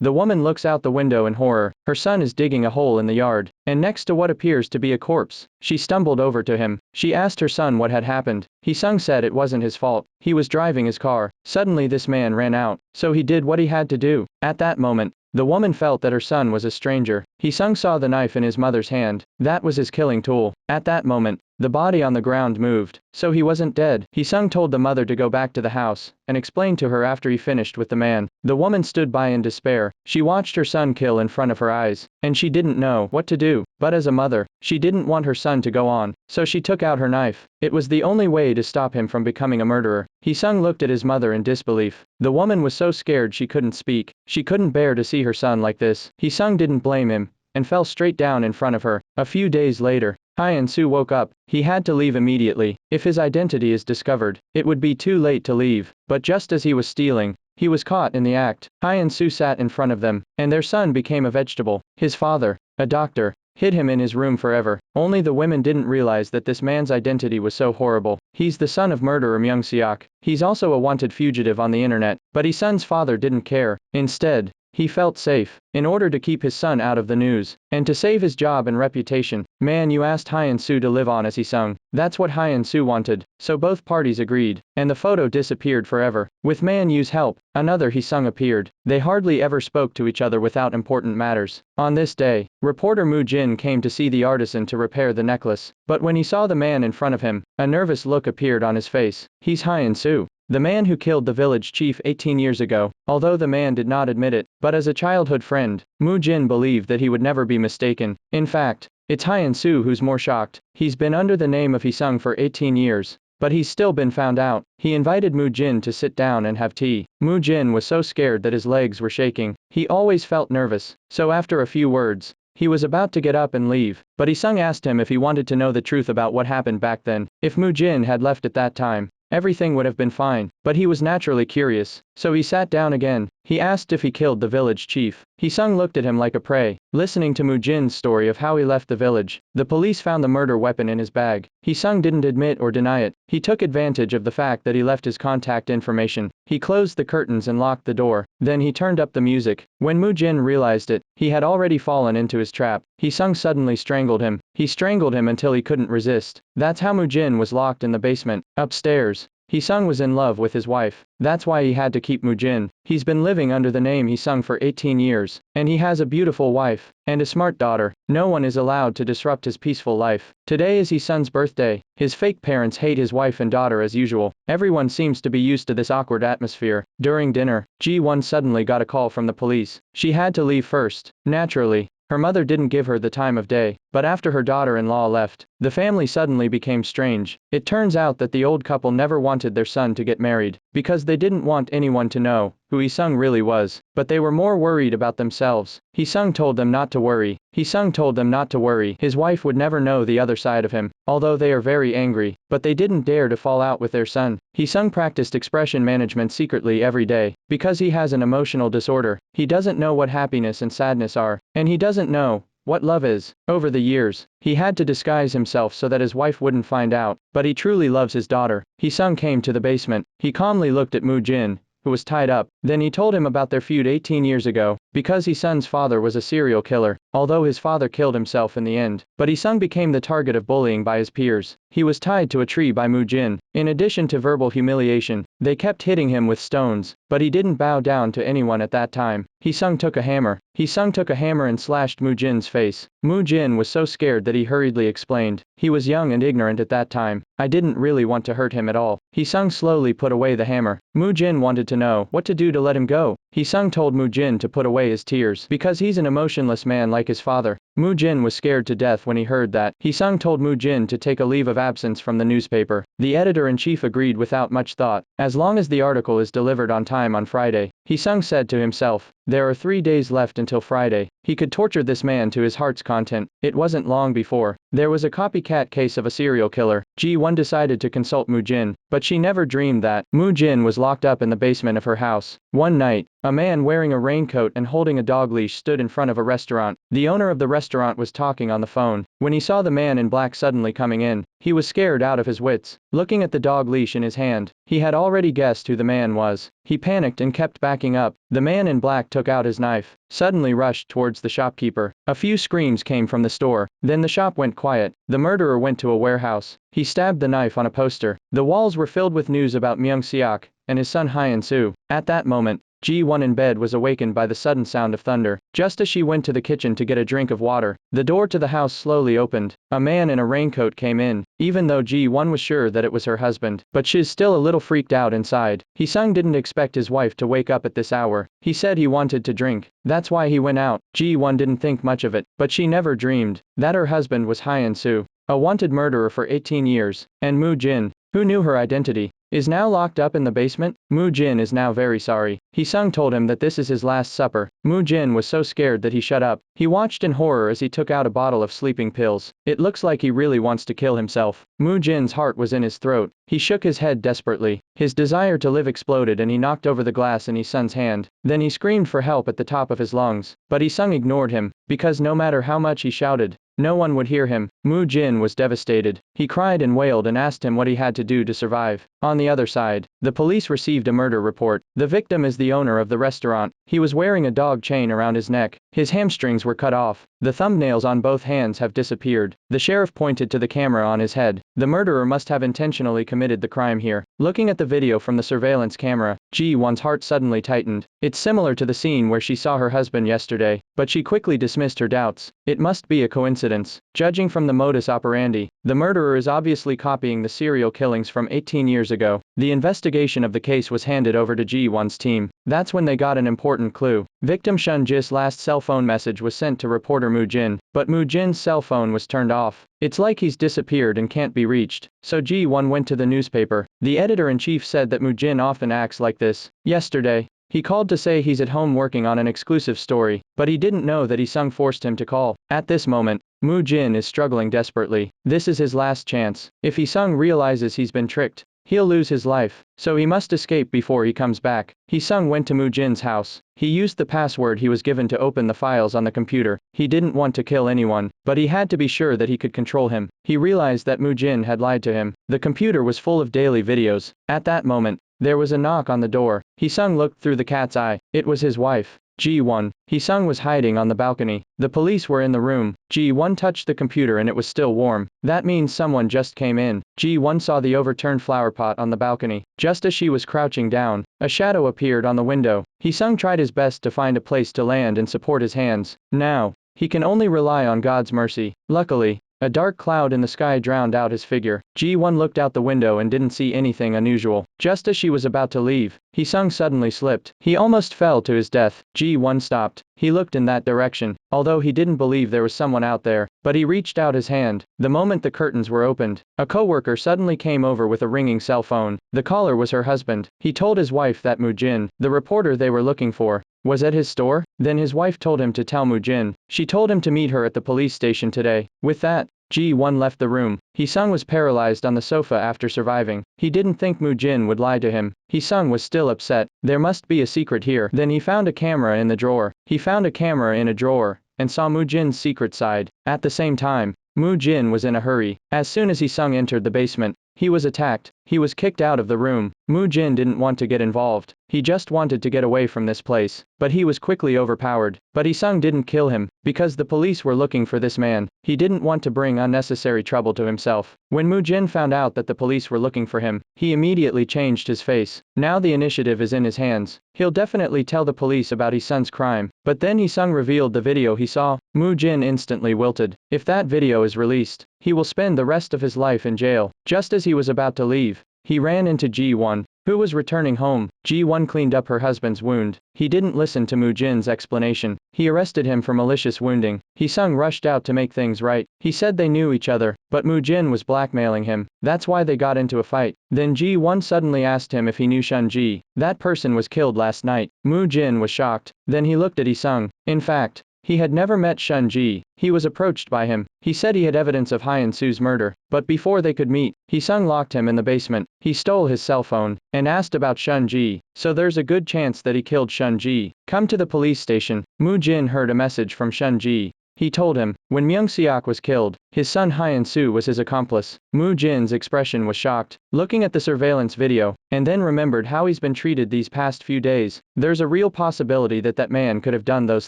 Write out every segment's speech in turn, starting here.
The woman looks out the window in horror. Her son is digging a hole in the yard, and next to what appears to be a corpse. She stumbled over to him. She asked her son what had happened. Hee-sung said it wasn't his fault. He was driving his car. Suddenly this man ran out, so he did what he had to do. At that moment, the woman felt that her son was a stranger. Hee-sung saw the knife in his mother's hand. That was his killing tool. At that moment, the body on the ground moved, so he wasn't dead. Hee-sung told the mother to go back to the house, and explained to her after he finished with the man. The woman stood by in despair. She watched her son kill in front of her eyes, and she didn't know what to do. But as a mother, she didn't want her son to go on, so she took out her knife. It was the only way to stop him from becoming a murderer. Hee-sung looked at his mother in disbelief. The woman was so scared she couldn't speak. She couldn't bear to see her son like this. Hee-sung didn't blame him, and fell straight down in front of her. A few days later, Hyun-soo woke up. He had to leave immediately. If his identity is discovered, it would be too late to leave. But just as he was stealing, he was caught in the act. Hyun-soo sat in front of them, and their son became a vegetable. His father, a doctor, hid him in his room forever. Only the women didn't realize that this man's identity was so horrible. He's the son of murderer Myung-seok. He's also a wanted fugitive on the internet. But Hee-sung's father didn't care. Instead, he felt safe. In order to keep his son out of the news, and to save his job and reputation, Man-yu asked Hyun-soo to live on as Hee-sung. That's what Hyun-soo wanted, so both parties agreed, and the photo disappeared forever. With Man-yu's help, another Hee-sung appeared. They hardly ever spoke to each other without important matters. On this day, reporter Moo Jin came to see the artisan to repair the necklace, but when he saw the man in front of him, a nervous look appeared on his face. He's Hyun-soo, the man who killed the village chief 18 years ago, although the man did not admit it. But as a childhood friend, Moo Jin believed that he would never be mistaken. In fact, it's Hyun-soo who's more shocked. He's been under the name of Hee-sung for 18 years, but he's still been found out. He invited Moo Jin to sit down and have tea. Moo Jin was so scared that his legs were shaking. He always felt nervous, so after a few words, he was about to get up and leave, but Hee-sung asked him if he wanted to know the truth about what happened back then. If Moo Jin had left at that time, everything would have been fine, but he was naturally curious, so he sat down again. He asked if he killed the village chief. Hee-sung looked at him like a prey, listening to Moo Jin's story of how he left the village. The police found the murder weapon in his bag. Hee-sung didn't admit or deny it. He took advantage of the fact that he left his contact information. He closed the curtains and locked the door. Then he turned up the music. When Moo Jin realized it, he had already fallen into his trap. Hee-sung suddenly strangled him. He strangled him until he couldn't resist. That's how Moo Jin was locked in the basement. Upstairs, Hee-sung was in love with his wife. That's why he had to keep Moo Jin. He's been living under the name Hee-sung for 18 years, and he has a beautiful wife and a smart daughter. No one is allowed to disrupt his peaceful life. Today is Hee-sung's birthday. His fake parents hate his wife and daughter as usual. Everyone seems to be used to this awkward atmosphere. During dinner, Ji-won suddenly got a call from the police. She had to leave first. Naturally, her mother didn't give her the time of day, but after her daughter-in-law left, the family suddenly became strange. It turns out that the old couple never wanted their son to get married, because they didn't want anyone to know who Hee-sung really was, but they were more worried about themselves. Hee-sung told them not to worry. Hee-sung told them not to worry. His wife would never know the other side of him, although they are very angry, but they didn't dare to fall out with their son. Hee-sung practiced expression management secretly every day, because he has an emotional disorder. He doesn't know what happiness and sadness are, and he doesn't know what love is. Over the years, he had to disguise himself so that his wife wouldn't find out, but he truly loves his daughter. Hee-sung came to the basement. He calmly looked at Moo Jin, who was tied up. Then he told him about their feud 18 years ago, because Hee-sung's father was a serial killer, although his father killed himself in the end. But Hee-sung became the target of bullying by his peers. He was tied to a tree by Moo Jin. In addition to verbal humiliation, they kept hitting him with stones, but he didn't bow down to anyone at that time. Hee-sung took a hammer. Hee-sung took a hammer and slashed Moo Jin's face. Moo Jin was so scared that he hurriedly explained. He was young and ignorant at that time. I didn't really want to hurt him at all. Hee-sung slowly put away the hammer. Moo Jin wanted to know what to do to let him go. Hee-sung told Moo Jin to put away his tears, because he's an emotionless man like his father. Moo Jin was scared to death when he heard that. Hee-sung told Moo Jin to take a leave of absence from the newspaper. The editor-in-chief agreed without much thought. As long as the article is delivered on time on Friday, Hee-sung said to himself, there are 3 days left until Friday. He could torture this man to his heart's content. It wasn't long before there was a copycat case of a serial killer. Ji-won decided to consult Moo Jin, but she never dreamed that Moo Jin was locked up in the basement of her house. One night, a man wearing a raincoat and holding a dog leash stood in front of a restaurant. The owner of the restaurant was talking on the phone. When he saw the man in black suddenly coming in, he was scared out of his wits. looking at the dog leash in his hand. He had already guessed who the man was. He panicked and kept backing up. The man in black took out his knife, suddenly rushed towards the shopkeeper. A few screams came from the store. Then the shop went quiet. The murderer went to a warehouse. He stabbed the knife on a poster. The walls were filled with news about Myung-seok and his son Hyun-soo. At that moment, Ji-won in bed was awakened by the sudden sound of thunder. Just as she went to the kitchen to get a drink of water, the door to the house slowly opened. A man in a raincoat came in. Even though Ji-won was sure that it was her husband, but she's still a little freaked out inside. Hee-sung didn't expect his wife to wake up at this hour. He said he wanted to drink. That's why he went out. Ji-won didn't think much of it, but she never dreamed that her husband was Hyun-soo, a wanted murderer for 18 years, and Moo-jin, who knew her identity, is now locked up in the basement. Moo-jin is now very sorry. Hee-sung told him that this is his last supper. Moo-jin was so scared that he shut up. He watched in horror as he took out a bottle of sleeping pills. It looks like he really wants to kill himself. Moo-jin's heart was in his throat. He shook his head desperately. His desire to live exploded and he knocked over the glass in Hee-sung's hand. Then he screamed for help at the top of his lungs. But Hee-sung ignored him, because no matter how much he shouted, no one would hear him. Moo-jin was devastated. He cried and wailed and asked him what he had to do to survive. On the other side, the police received a murder report. The victim is the owner of the restaurant. He was wearing a dog chain around his neck. His hamstrings were cut off. The thumbnails on both hands have disappeared. The sheriff pointed to the camera on his head. The murderer must have intentionally committed the crime here. Looking at the video from the surveillance camera, Ji-won's heart suddenly tightened. It's similar to the scene where she saw her husband yesterday, but she quickly dismissed her doubts. It must be a coincidence. Judging from the modus operandi, the murderer is obviously copying the serial killings from 18 years ago. The investigation of the case was handed over to Ji-won's team. That's when they got an important clue. Victim Shun-ji's last cell phone message was sent to reporter Moo-jin, but Moo-jin's cell phone was turned off. It's like he's disappeared and can't be reached. So Ji-won went to the newspaper. The editor-in-chief said that Moo-jin often acts like this. Yesterday, he called to say he's at home working on an exclusive story, but he didn't know that Hee-sung forced him to call. At this moment, Moo-jin is struggling desperately. This is his last chance. If Hee-sung realizes he's been tricked, he'll lose his life, so he must escape before he comes back. Hee-sung went to Moo-jin's house. He used the password he was given to open the files on the computer. He didn't want to kill anyone, but he had to be sure that he could control him. He realized that Moo-jin had lied to him. The computer was full of daily videos. At that moment, there was a knock on the door. Hee-sung looked through the cat's eye. It was his wife, Ji-won. Hee-sung was hiding on the balcony. The police were in the room. Ji-won touched the computer and it was still warm. That means someone just came in. Ji-won saw the overturned flower pot on the balcony. Just as she was crouching down, a shadow appeared on the window. Hee-sung tried his best to find a place to land and support his hands. Now, he can only rely on God's mercy. Luckily, a dark cloud in the sky drowned out his figure. Ji-won looked out the window and didn't see anything unusual. Just as she was about to leave, Hee-sung suddenly slipped. He almost fell to his death. Ji-won stopped. He looked in that direction, although he didn't believe there was someone out there, but he reached out his hand. The moment the curtains were opened, a coworker suddenly came over with a ringing cell phone. The caller was her husband. He told his wife that Moo-jin, the reporter they were looking for, was at his store. Then his wife told him to tell Moo-jin. She told him to meet her at the police station today. With that, Ji-won left the room. Hee-sung was paralyzed on the sofa after surviving. He didn't think Moo-jin would lie to him. Hee-sung was still upset. There must be a secret here. Then he found a camera in the drawer. He found a camera in a drawer and saw Moo-jin's secret side. At the same time, Moo-jin was in a hurry. As soon as Hee-sung entered the basement, he was attacked. He was kicked out of the room. Moo-jin didn't want to get involved. He just wanted to get away from this place. But he was quickly overpowered. But Hee-sung didn't kill him, because the police were looking for this man. He didn't want to bring unnecessary trouble to himself. When Moo-jin found out that the police were looking for him, he immediately changed his face. Now the initiative is in his hands. He'll definitely tell the police about Hee-sung's crime. But then Hee-sung revealed the video he saw. Moo-jin instantly wilted. If that video is released, he will spend the rest of his life in jail. Just as he was about to leave, he ran into Ji-won, who was returning home. Ji-won cleaned up her husband's wound. He didn't listen to Moo-jin's explanation. He arrested him for malicious wounding. Hee-sung rushed out to make things right. He said they knew each other, but Moo-jin was blackmailing him. That's why they got into a fight. Then Ji-won suddenly asked him if he knew Shun-ji. That person was killed last night. Moo-jin was shocked. Then he looked at Hee-sung. In fact, he had never met Shun-ji. He was approached by him. He said he had evidence of Hyun-soo's murder, but before they could meet, Hee-sung locked him in the basement. He stole his cell phone and asked about Shun-ji, so there's a good chance that he killed Shun-ji. Come to the police station. Moo-jin heard a message from Shun-ji. He told him, when Myung-seok was killed, His son Hyun-soo was his accomplice. Moo Jin's expression was shocked, looking at the surveillance video, and then remembered how he's been treated these past few days. There's a real possibility that that man could have done those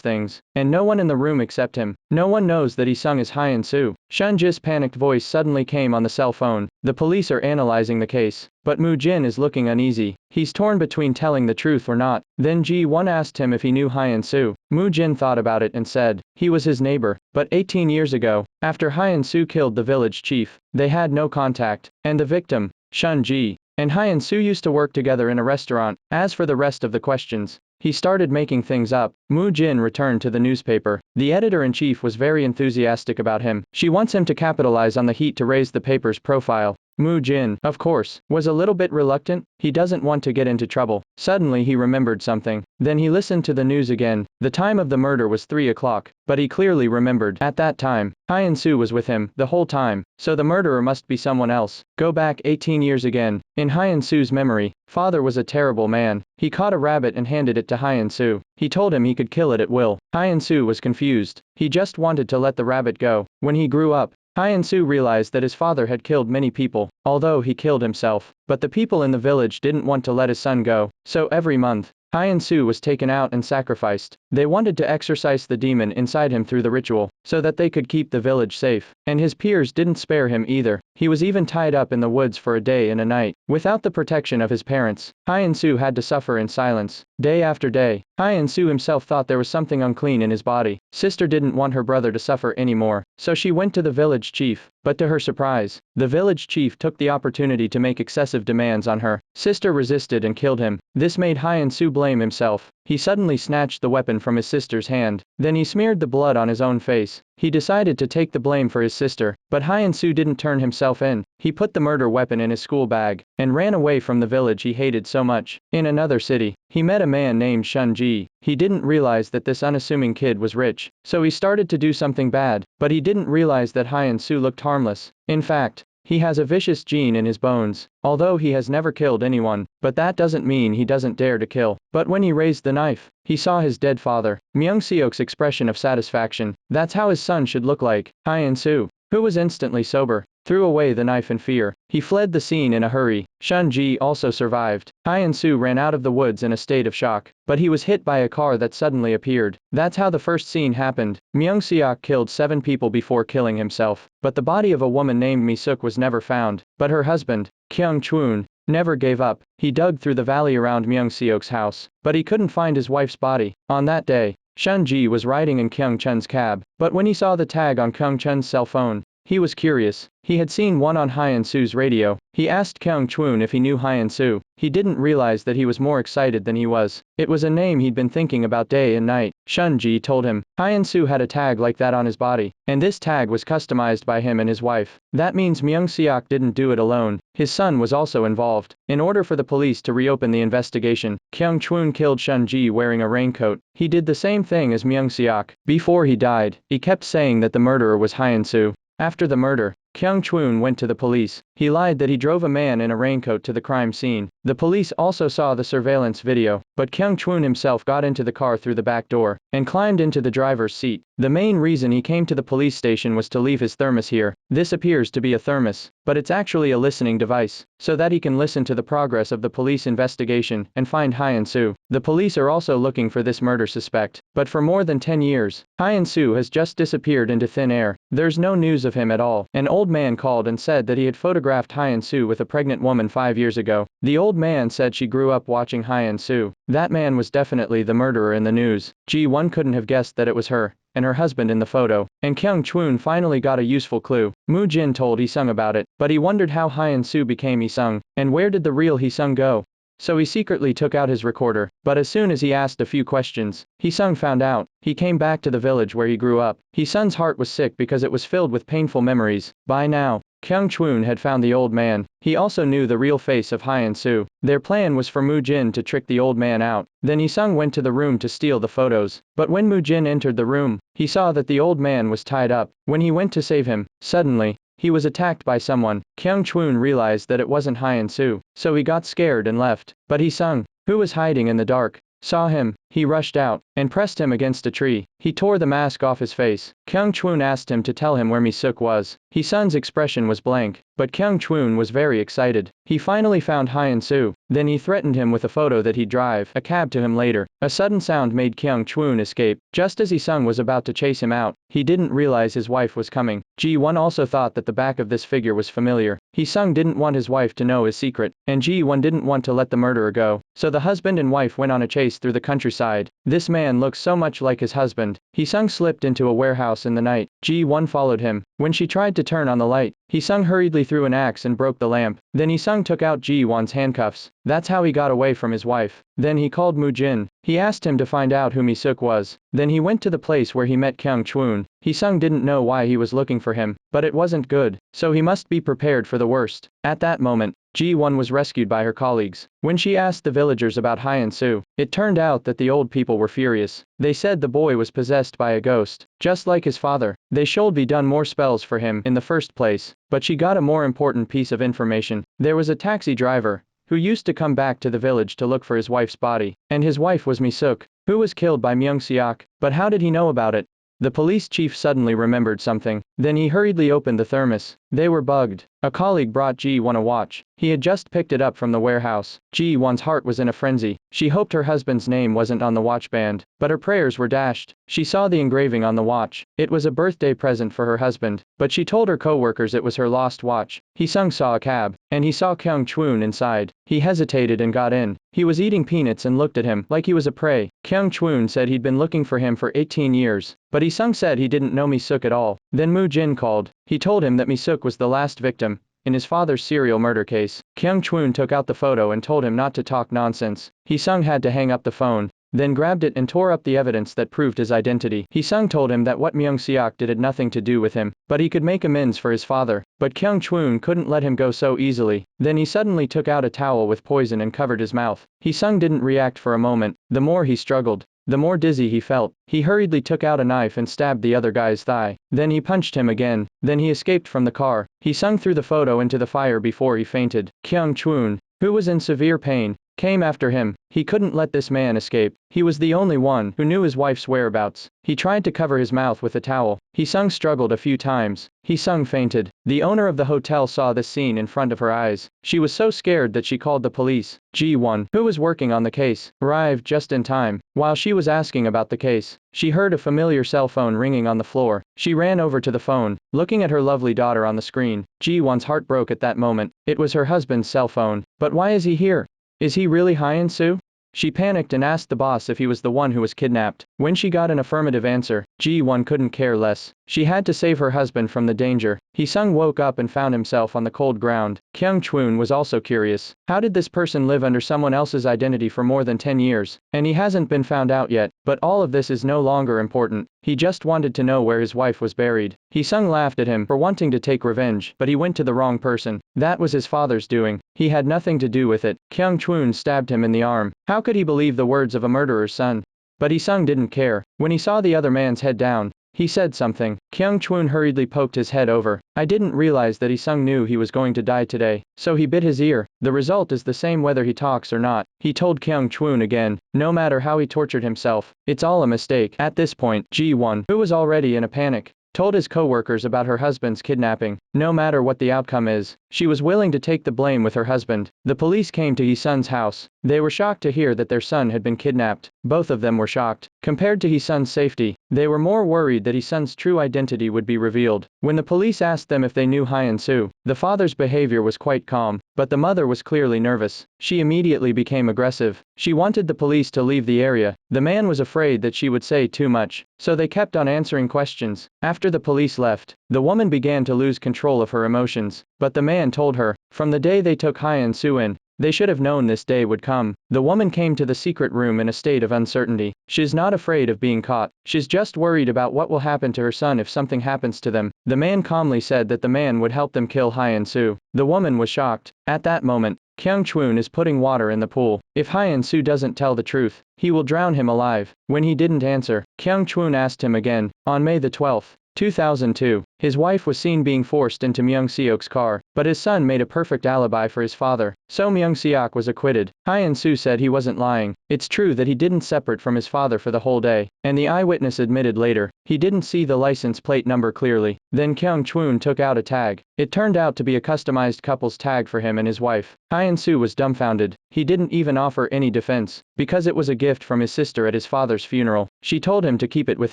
things, and no one in the room except him. No one knows that Isung is Hyun-soo. Shunji's panicked voice suddenly came on the cell phone. The police are analyzing the case, but Moo Jin is looking uneasy. He's torn between telling the truth or not. Then Ji-won asked him if he knew Hyun-soo. Moo Jin thought about it and said he was his neighbor. But 18 years ago, after Hyun-soo killed the village chief, they had no contact, and the victim, Shun-ji, and Hyun-soo used to work together in a restaurant. As for the rest of the questions, he started making things up. Moo Jin returned to the newspaper. The editor-in-chief was very enthusiastic about him. She wants him to capitalize on the heat to raise the paper's profile. Moo Jin, of course, was a little bit reluctant. He doesn't want to get into trouble. Suddenly he remembered something. Then he listened to the news again. The time of the murder was 3 o'clock, but he clearly remembered. At that time, Hyun-soo was with him the whole time, so the murderer must be someone else. Go back 18 years again. In Hyun-soo's memory, father was a terrible man. He caught a rabbit and handed it to Hyun-soo. He told him he could kill it at will. Hyun-soo was confused. He just wanted to let the rabbit go. When he grew up, Hyun-soo realized that his father had killed many people, although he killed himself. But the people in the village didn't want to let his son go, so every month, Hyun-soo was taken out and sacrificed. They wanted to exorcise the demon inside him through the ritual, so that they could keep the village safe. And his peers didn't spare him either. He was even tied up in the woods for a day and a night. Without the protection of his parents, Hyun-soo had to suffer in silence. Day after day, Hyun-soo himself thought there was something unclean in his body. Sister didn't want her brother to suffer anymore, so she went to the village chief. But to her surprise, the village chief took the opportunity to make excessive demands on her. Sister resisted and killed him. This made Hyun-soo blame himself. He suddenly snatched the weapon from his sister's hand. Then he smeared the blood on his own face. He decided to take the blame for his sister, but Hyun-soo didn't turn himself in. He put the murder weapon in his school bag, and ran away from the village he hated so much. In another city, he met a man named Shun-ji. He didn't realize that this unassuming kid was rich, so he started to do something bad, but he didn't realize that Hyun-soo looked harmless. In fact, he has a vicious gene in his bones, although he has never killed anyone, but that doesn't mean he doesn't dare to kill. But when he raised the knife, he saw his dead father. Myung-seok's expression of satisfaction. That's how his son should look like. Hyun-soo, who was instantly sober, threw away the knife in fear. He fled the scene in a hurry. Shun-ji also survived. Hyun-soo ran out of the woods in a state of shock, but he was hit by a car that suddenly appeared. That's how the first scene happened. Myung-seok killed 7 people before killing himself, but the body of a woman named Mi-suk was never found. But her husband, Kyung-chun, never gave up. He dug through the valley around Myung-seok's house, but he couldn't find his wife's body. On that day, Shun-ji was riding in Kyung-chun's cab, but when he saw the tag on Kyung-chun's cell phone, he was curious. He had seen one on Hyun-soo's radio. He asked Kyung-chun if he knew Hyun-soo. He didn't realize that he was more excited than he was. It was a name he'd been thinking about day and night. Shun-ji told him Hyun-soo had a tag like that on his body, and this tag was customized by him and his wife. That means Myung-seok didn't do it alone. His son was also involved. In order for the police to reopen the investigation, Kyung-chun killed Shun-ji wearing a raincoat. He did the same thing as Myung-seok. Before he died, he kept saying that the murderer was Hyun-soo. After the murder, Kyung-chun went to the police. He lied that he drove a man in a raincoat to the crime scene. The police also saw the surveillance video, but Kyung-chun himself got into the car through the back door, and climbed into the driver's seat. The main reason he came to the police station was to leave his thermos here. This appears to be a thermos, but it's actually a listening device, so that he can listen to the progress of the police investigation and find Hyun-soo. The police are also looking for this murder suspect, but for more than 10 years, Hyun-soo has just disappeared into thin air. There's no news of him at all. An old man called and said that he had photographed Hyun-soo with a pregnant woman 5 years ago. The old man said she grew up watching Hyun-soo. That man was definitely the murderer in the news. Ji-won couldn't have guessed that it was her and her husband in the photo. And Kyung-chun finally got a useful clue. Moo Jin told Isung about it, but he wondered how Hyun-soo became Isung, and where did the real Isung go? So he secretly took out his recorder, but as soon as he asked a few questions, Isung found out. He came back to the village where he grew up. Isung's heart was sick because it was filled with painful memories. By now, Kyung-chun had found the old man. He also knew the real face of Hyun-soo. Their plan was for Moo Jin to trick the old man out. Then Isung went to the room to steal the photos. But when Moo Jin entered the room, he saw that the old man was tied up. When he went to save him, suddenly, he was attacked by someone. Kyung-chun realized that it wasn't Hyun-soo, so he got scared and left. But Isung, who was hiding in the dark, saw him, he rushed out, and pressed him against a tree. He tore the mask off his face. Kyung Chwun asked him to tell him where Mi-suk was. Sun's expression was blank, but Kyung Chwun was very excited. He finally found Hyun-soo. Then he threatened him with a photo that he'd drive a cab to him later. A sudden sound made Kyung Chwun escape. Just as Sung was about to chase him out, he didn't realize his wife was coming. Ji-won also thought that the back of this figure was familiar. Sung didn't want his wife to know his secret, and Ji-won didn't want to let the murderer go. So the husband and wife went on a chase through the countryside. This man looks so much like his husband. Sung slipped into a warehouse in the night. Ji-won followed him. When she tried to turn on the light, Sung hurriedly threw an axe and broke the lamp. Then Sung took out Ji-won's handcuffs. That's how he got away from his wife. Then he called Mu-jin. He asked him to find out who Mi-suk was. Then he went to the place where he met Kyung Chwun. Sung didn't know why he was looking for him, but it wasn't good, so he must be prepared for the worst. At that moment, Ji-won was rescued by her colleagues. When she asked the villagers about Hyun-soo, it turned out that the old people were furious. They said the boy was possessed by a ghost, just like his father. They should be done more spells for him in the first place. But she got a more important piece of information. There was a taxi driver who used to come back to the village to look for his wife's body, and his wife was Mi-suk, who was killed by Myung-seok. But how did he know about it? The police chief suddenly remembered something. Then he hurriedly opened the thermos. They were bugged. A colleague brought Ji-won a watch. He had just picked it up from the warehouse. Ji-won's heart was in a frenzy. She hoped her husband's name wasn't on the watch band, but her prayers were dashed. She saw the engraving on the watch. It was a birthday present for her husband, but she told her co-workers it was her lost watch. Sung saw a cab, and he saw Kyung Chwun inside. He hesitated and got in. He was eating peanuts and looked at him like he was a prey. Kyung Chwun said he'd been looking for him for 18 years, but Sung said he didn't know Mi-suk at all. Then Mu-jin called. He told him that Mi-suk was the last victim in his father's serial murder case. Kyung Chwun took out the photo and told him not to talk nonsense. Sung had to hang up the phone, then grabbed it and tore up the evidence that proved his identity. Sung told him that what Myung-seok did had nothing to do with him, but he could make amends for his father. But Kyung Chwun couldn't let him go so easily. Then he suddenly took out a towel with poison and covered his mouth. Sung didn't react for a moment. The more he struggled, the more dizzy he felt. He hurriedly took out a knife and stabbed the other guy's thigh. Then he punched him again. Then he escaped from the car. Sung threw the photo into the fire before he fainted. Kyung Chwun, who was in severe pain, came after him. He couldn't let this man escape. He was the only one who knew his wife's whereabouts. He tried to cover his mouth with a towel. Sung struggled a few times. Sung fainted. The owner of the hotel saw this scene in front of her eyes. She was so scared that she called the police. Ji-won, who was working on the case, arrived just in time. While she was asking about the case, she heard a familiar cell phone ringing on the floor. She ran over to the phone, looking at her lovely daughter on the screen. Ji-won's heart broke at that moment. It was her husband's cell phone. But why is he here? Is he really Hyun-soo? She panicked and asked the boss if he was the one who was kidnapped. When she got an affirmative answer, Ji-won couldn't care less. She had to save her husband from the danger. Sung woke up and found himself on the cold ground. Kyung Chwun was also curious. How did this person live under someone else's identity for more than 10 years? And he hasn't been found out yet. But all of this is no longer important. He just wanted to know where his wife was buried. Sung laughed at him for wanting to take revenge, but he went to the wrong person. That was his father's doing. He had nothing to do with it. Kyung Chwun stabbed him in the arm. How could he believe the words of a murderer's son? But Sung didn't care. When he saw the other man's head down, he said something. Kyung Chwun hurriedly poked his head over. I didn't realize that Sung knew he was going to die today, so he bit his ear. The result is the same whether he talks or not. He told Kyung Chwun again. No matter how he tortured himself, it's all a mistake. At this point, Ji-won, who was already in a panic, told his co-workers about her husband's kidnapping. No matter what the outcome is, she was willing to take the blame with her husband. The police came to Sun's house. They were shocked to hear that their son had been kidnapped. Both of them were shocked. Compared to Sun's safety, they were more worried that Sun's true identity would be revealed. When the police asked them if they knew Hyun-soo, the father's behavior was quite calm, but the mother was clearly nervous. She immediately became aggressive. She wanted the police to leave the area. The man was afraid that she would say too much, so they kept on answering questions. After the police left, the woman began to lose control of her emotions. But the man told her, from the day they took Hyun-soo in, they should have known this day would come. The woman came to the secret room in a state of uncertainty. She's not afraid of being caught. She's just worried about what will happen to her son if something happens to them. The man calmly said that the man would help them kill Hyun-soo. The woman was shocked. At that moment, Kyung Chwun is putting water in the pool. If Hyun-soo doesn't tell the truth, he will drown him alive. When he didn't answer, Kyung Chwun asked him again. On May the 12th, 2002. His wife was seen being forced into Myung Seok's car, but his son made a perfect alibi for his father, so Myung Seok was acquitted. Hyun Soo said he wasn't lying. It's true that he didn't separate from his father for the whole day, and the eyewitness admitted later, he didn't see the license plate number clearly. Then Kyung Chwoon took out a tag. It turned out to be a customized couple's tag for him and his wife. Hyun Soo was dumbfounded. He didn't even offer any defense, because it was a gift from his sister at his father's funeral. She told him to keep it with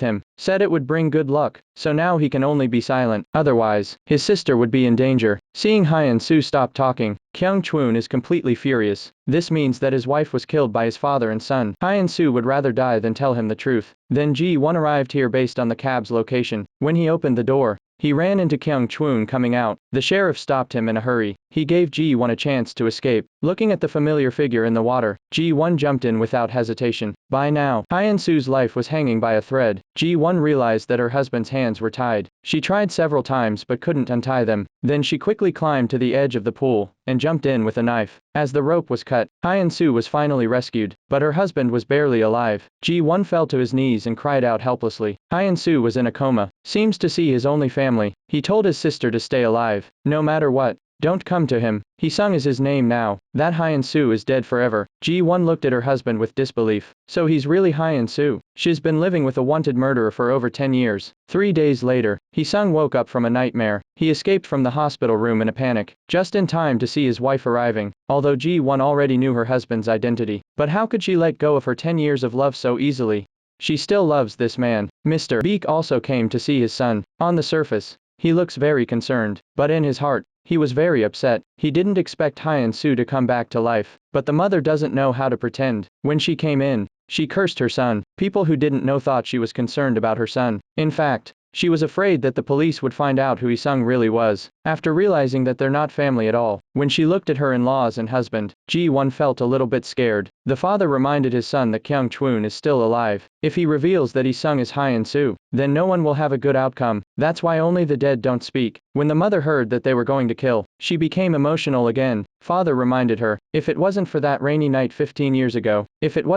him, said it would bring good luck, so now he can only be silent, otherwise, his sister would be in danger. Seeing Hyun Soo stop talking, Kyung Chwoon is completely furious. This means that his wife was killed by his father and son. Hyun Soo would rather die than tell him the truth. Then Ji-won arrived here based on the cab's location. When he opened the door, he ran into Kyung Chwoon coming out. The sheriff stopped him in a hurry. He gave Ji-won a chance to escape. Looking at the familiar figure in the water, Ji-won jumped in without hesitation. By now, Hyun Soo's life was hanging by a thread. Ji-won realized that her husband's hands were tied. She tried several times but couldn't untie them. Then she quickly climbed to the edge of the pool and jumped in with a knife. As the rope was cut, Hyun Soo was finally rescued, but her husband was barely alive. Ji-won fell to his knees and cried out helplessly. Hyun Soo was in a coma. Seems to see his only family. He told his sister to stay alive, no matter what. Don't come to him. Hee-sung is his name now. That Hyun Soo is dead forever. Ji-won looked at her husband with disbelief. So he's really Hyun Soo. She's been living with a wanted murderer for over 10 years. 3 days later, Hee-sung woke up from a nightmare. He escaped from the hospital room in a panic, just in time to see his wife arriving. Although Ji-won already knew her husband's identity, but how could she let go of her 10 years of love so easily? She still loves this man. Mr. Beek also came to see his son. On the surface, he looks very concerned, but in his heart, he was very upset. He didn't expect Hyun Soo to come back to life, but the mother doesn't know how to pretend. When she came in, she cursed her son. People who didn't know thought she was concerned about her son. In fact, she was afraid that the police would find out who Hee-sung really was. After realizing that they're not family at all, when she looked at her in-laws and husband, Ji-won felt a little bit scared. The father reminded his son that Kyung Chwoon is still alive. If he reveals that Hee-sung is Hyun Soo, then no one will have a good outcome. That's why only the dead don't speak. When the mother heard that they were going to kill, she became emotional again. Father reminded her, if it wasn't for that rainy night 15 years ago, how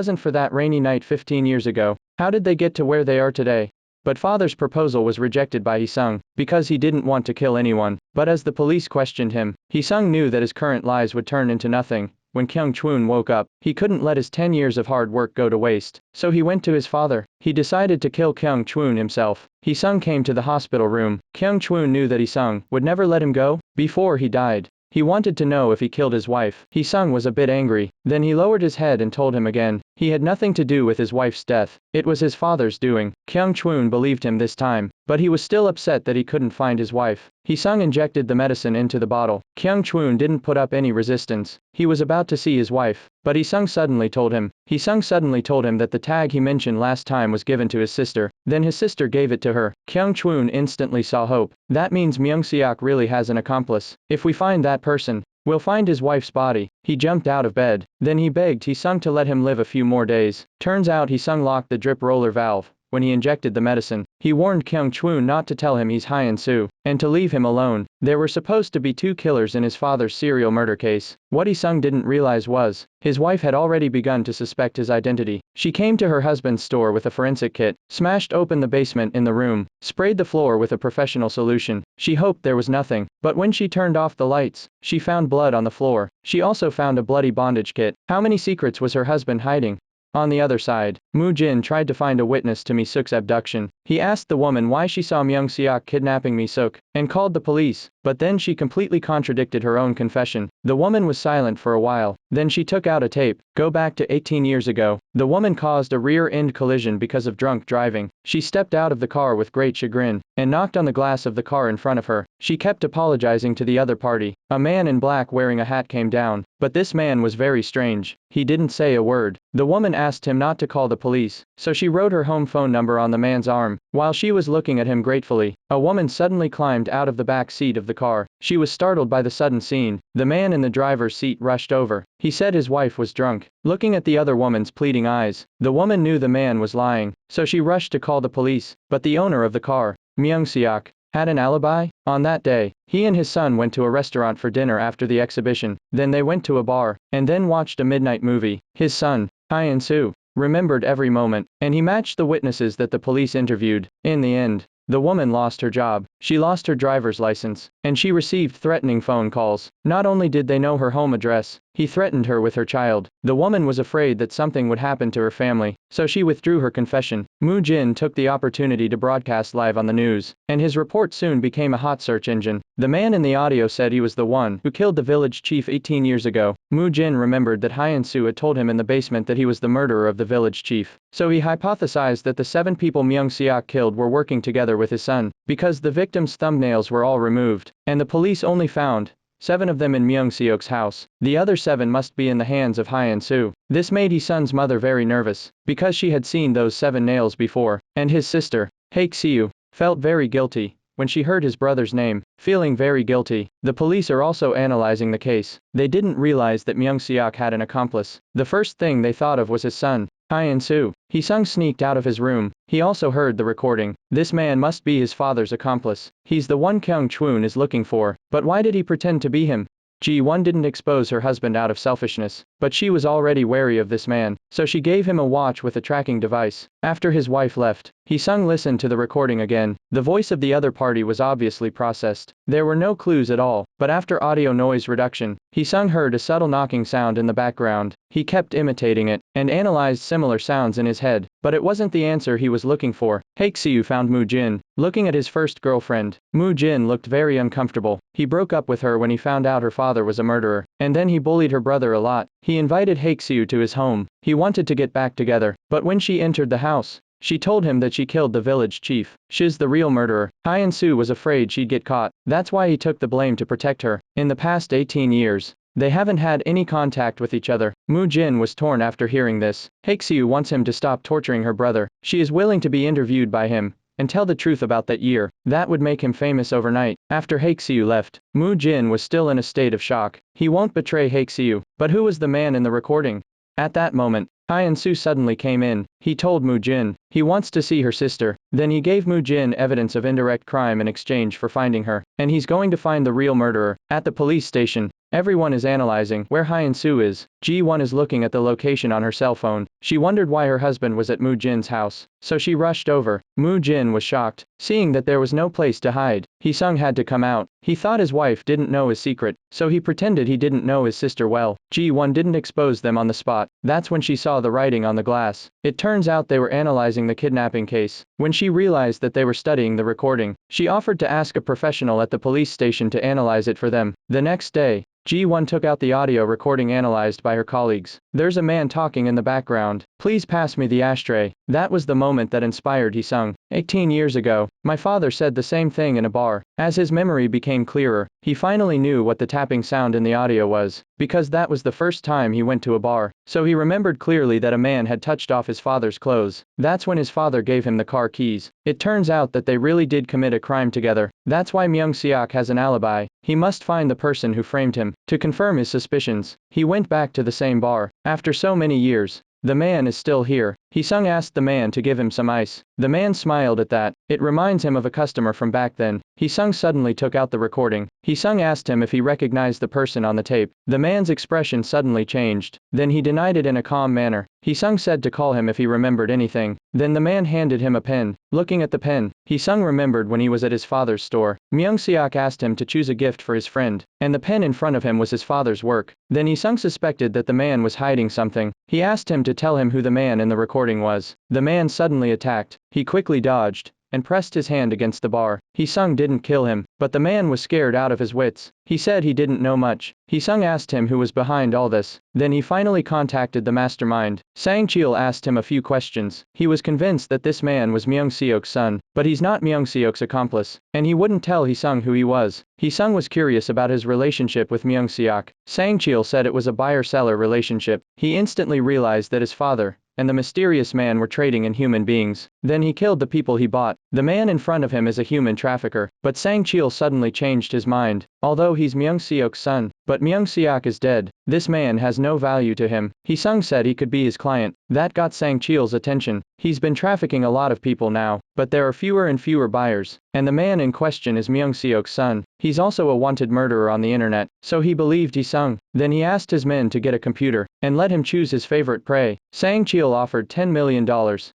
did they get to where they are today? But father's proposal was rejected by Hee-sung, because he didn't want to kill anyone. But as the police questioned him, Hee-sung knew that his current lies would turn into nothing. When Kyung Chwoon woke up, he couldn't let his 10 years of hard work go to waste. So he went to his father. He decided to kill Kyung Chwoon himself. Hee-sung came to the hospital room. Kyung Chwoon knew that Hee-sung would never let him go. Before he died, he wanted to know if he killed his wife. Hee-sung was a bit angry. Then he lowered his head and told him again. He had nothing to do with his wife's death. It was his father's doing. Kyung Chwoon believed him this time, but he was still upset that he couldn't find his wife. Hee-sung injected the medicine into the bottle. Kyung Chwoon didn't put up any resistance. He was about to see his wife, but Hee-sung suddenly told him that the tag he mentioned last time was given to his sister. Then his sister gave it to her. Kyung Chwoon instantly saw hope. That means Myung Seok really has an accomplice. If we find that person, we'll find his wife's body. He jumped out of bed. Then he begged Hee-sung to let him live a few more days. Turns out Hee-sung locked the drip roller valve. When he injected the medicine, he warned Kyung Chwoon not to tell him he's Hyun Soo, and to leave him alone. There were supposed to be 2 killers in his father's serial murder case. What Hee-sung didn't realize was, his wife had already begun to suspect his identity. She came to her husband's store with a forensic kit, smashed open the basement in the room, sprayed the floor with a professional solution. She hoped there was nothing, but when she turned off the lights, she found blood on the floor. She also found a bloody bondage kit. How many secrets was her husband hiding? On the other side, Moo Jin tried to find a witness to Mi-suk's abduction. He asked the woman why she saw Myung Seok kidnapping Mi-suk, and called the police, but then she completely contradicted her own confession. The woman was silent for a while, then she took out a tape. Go back to 18 years ago. The woman caused a rear-end collision because of drunk driving. She stepped out of the car with great chagrin, and knocked on the glass of the car in front of her. She kept apologizing to the other party. A man in black wearing a hat came down, but this man was very strange. He didn't say a word. The woman asked him not to call the police, so she wrote her home phone number on the man's arm. While she was looking at him gratefully, a woman suddenly climbed out of the back seat of the car. She was startled by the sudden scene. The man in the driver's seat rushed over. He said his wife was drunk. Looking at the other woman's pleading eyes, the woman knew the man was lying, so she rushed to call the police. But the owner of the car, Myung Seok, had an alibi. On that day, he and his son went to a restaurant for dinner after the exhibition. Then they went to a bar, and then watched a midnight movie. His son, Hyun Soo, remembered every moment, and he matched the witnesses that the police interviewed. In the end, The woman lost her job, she lost her driver's license, and she received threatening phone calls. Not only did they know her home address, he threatened her with her child. The woman was afraid that something would happen to her family, so she withdrew her confession. Mu Jin took the opportunity to broadcast live on the news, and his report soon became a hot search engine. The man in the audio said he was the one who killed the village chief 18 years ago. Mu Jin remembered that Hyeon-soo had told him in the basement that he was the murderer of the village chief, so he hypothesized that the 7 people Myung-seok killed were working together with his son, because the victims' thumbnails were all removed, and the police only found 7 of them in Myung-seok's house. The other 7 must be in the hands of Hyeon-soo. This made Hee-sun's mother very nervous, because she had seen those 7 nails before, and his sister, Haek-seo, felt very guilty when she heard his brother's name, feeling very guilty. The police are also analyzing the case. They didn't realize that Myung-seok had an accomplice. The first thing they thought of was his son, Hyeon-soo. Hee-sung sneaked out of his room. He also heard the recording. This man must be his father's accomplice. He's the one Kyung-chun is looking for. But why did he pretend to be him? Ji-won didn't expose her husband out of selfishness, but she was already wary of this man, so she gave him a watch with a tracking device. After his wife left, Hee-sung listened to the recording again. The voice of the other party was obviously processed. There were no clues at all, but after audio noise reduction, Hee-sung heard a subtle knocking sound in the background. He kept imitating it, and analyzed similar sounds in his head, but it wasn't the answer he was looking for. Haek-seo found Mu Jin, looking at his first girlfriend. Mu Jin looked very uncomfortable. He broke up with her when he found out her father was a murderer, and then he bullied her brother a lot. He invited Haek-seo to his home. He wanted to get back together, but when she entered the house, she told him that she killed the village chief. She's the real murderer. Hyeon-soo was afraid she'd get caught. That's why he took the blame to protect her. In the past 18 years, they haven't had any contact with each other. Mu Jin was torn after hearing this. Haek-seo wants him to stop torturing her brother. She is willing to be interviewed by him and tell the truth about that year. That would make him famous overnight. After Haek-seo left, Mu Jin was still in a state of shock. He won't betray Haek-seo. But who was the man in the recording? At that moment, Hyeon-soo suddenly came in. He told Mu Jin he wants to see her sister. Then he gave Mu Jin evidence of indirect crime in exchange for finding her, and he's going to find the real murderer. At the police station, everyone is analyzing where Hyeon-soo is. Ji-won is looking at the location on her cell phone. She wondered why her husband was at Mu Jin's house, so she rushed over. Mu Jin was shocked, seeing that there was no place to hide. Hee-sung had to come out. He thought his wife didn't know his secret, so he pretended he didn't know his sister well. Ji-won didn't expose them on the spot. That's when she saw the writing on the glass. It turns out they were analyzing the kidnapping case. When she realized that they were studying the recording, she offered to ask a professional at the police station to analyze it for them. The next day, Ji-won took out the audio recording analyzed by her colleagues. There's a man talking in the background. Please pass me the ashtray. That was the moment that inspired Hee-sung. 18 years ago, my father said the same thing in a bar. As his memory became clearer, he finally knew what the tapping sound in the audio was, because that was the first time he went to a bar. So he remembered clearly that a man had touched off his father's clothes. That's when his father gave him the car keys. It turns out that they really did commit a crime together. That's why Myung-seok has an alibi. He must find the person who framed him. To confirm his suspicions, he went back to the same bar. After so many years, the man is still here. Hee-sung asked the man to give him some ice. The man smiled at that. It reminds him of a customer from back then. Hee-sung suddenly took out the recording. Hee-sung asked him if he recognized the person on the tape. The man's expression suddenly changed. Then he denied it in a calm manner. Hee-sung said to call him if he remembered anything. Then the man handed him a pen. Looking at the pen, Hee-sung remembered when he was at his father's store. Myung-seok asked him to choose a gift for his friend, and the pen in front of him was his father's work. Then Hee-sung suspected that the man was hiding something. He asked him to tell him who the man in the recording was. The man suddenly attacked. He quickly dodged and pressed his hand against the bar. Hee-sung didn't kill him, but the man was scared out of his wits. He said he didn't know much. Hee-sung asked him who was behind all this. Then he finally contacted the mastermind. Sang-cheol asked him a few questions. He was convinced that this man was Myung-seok's son, but he's not Myung-seok's accomplice, and he wouldn't tell Hee-sung who he was. Hee-sung was curious about his relationship with Myung-seok. Sang-cheol said it was a buyer-seller relationship. He instantly realized that his father and the mysterious man were trading in human beings. Then he killed the people he bought. The man in front of him is a human trafficker. But Sang-cheol suddenly changed his mind. Although he's Myung-seok's son, but Myung-seok is dead. This man has no value to him. Hee-sung said he could be his client. That got Sang-cheol's attention. He's been trafficking a lot of people now, but there are fewer and fewer buyers. And the man in question is Myung-seok's son. He's also a wanted murderer on the internet, so he believed Hee-sung. Then he asked his men to get a computer and let him choose his favorite prey. Sang-cheol offered $10 million.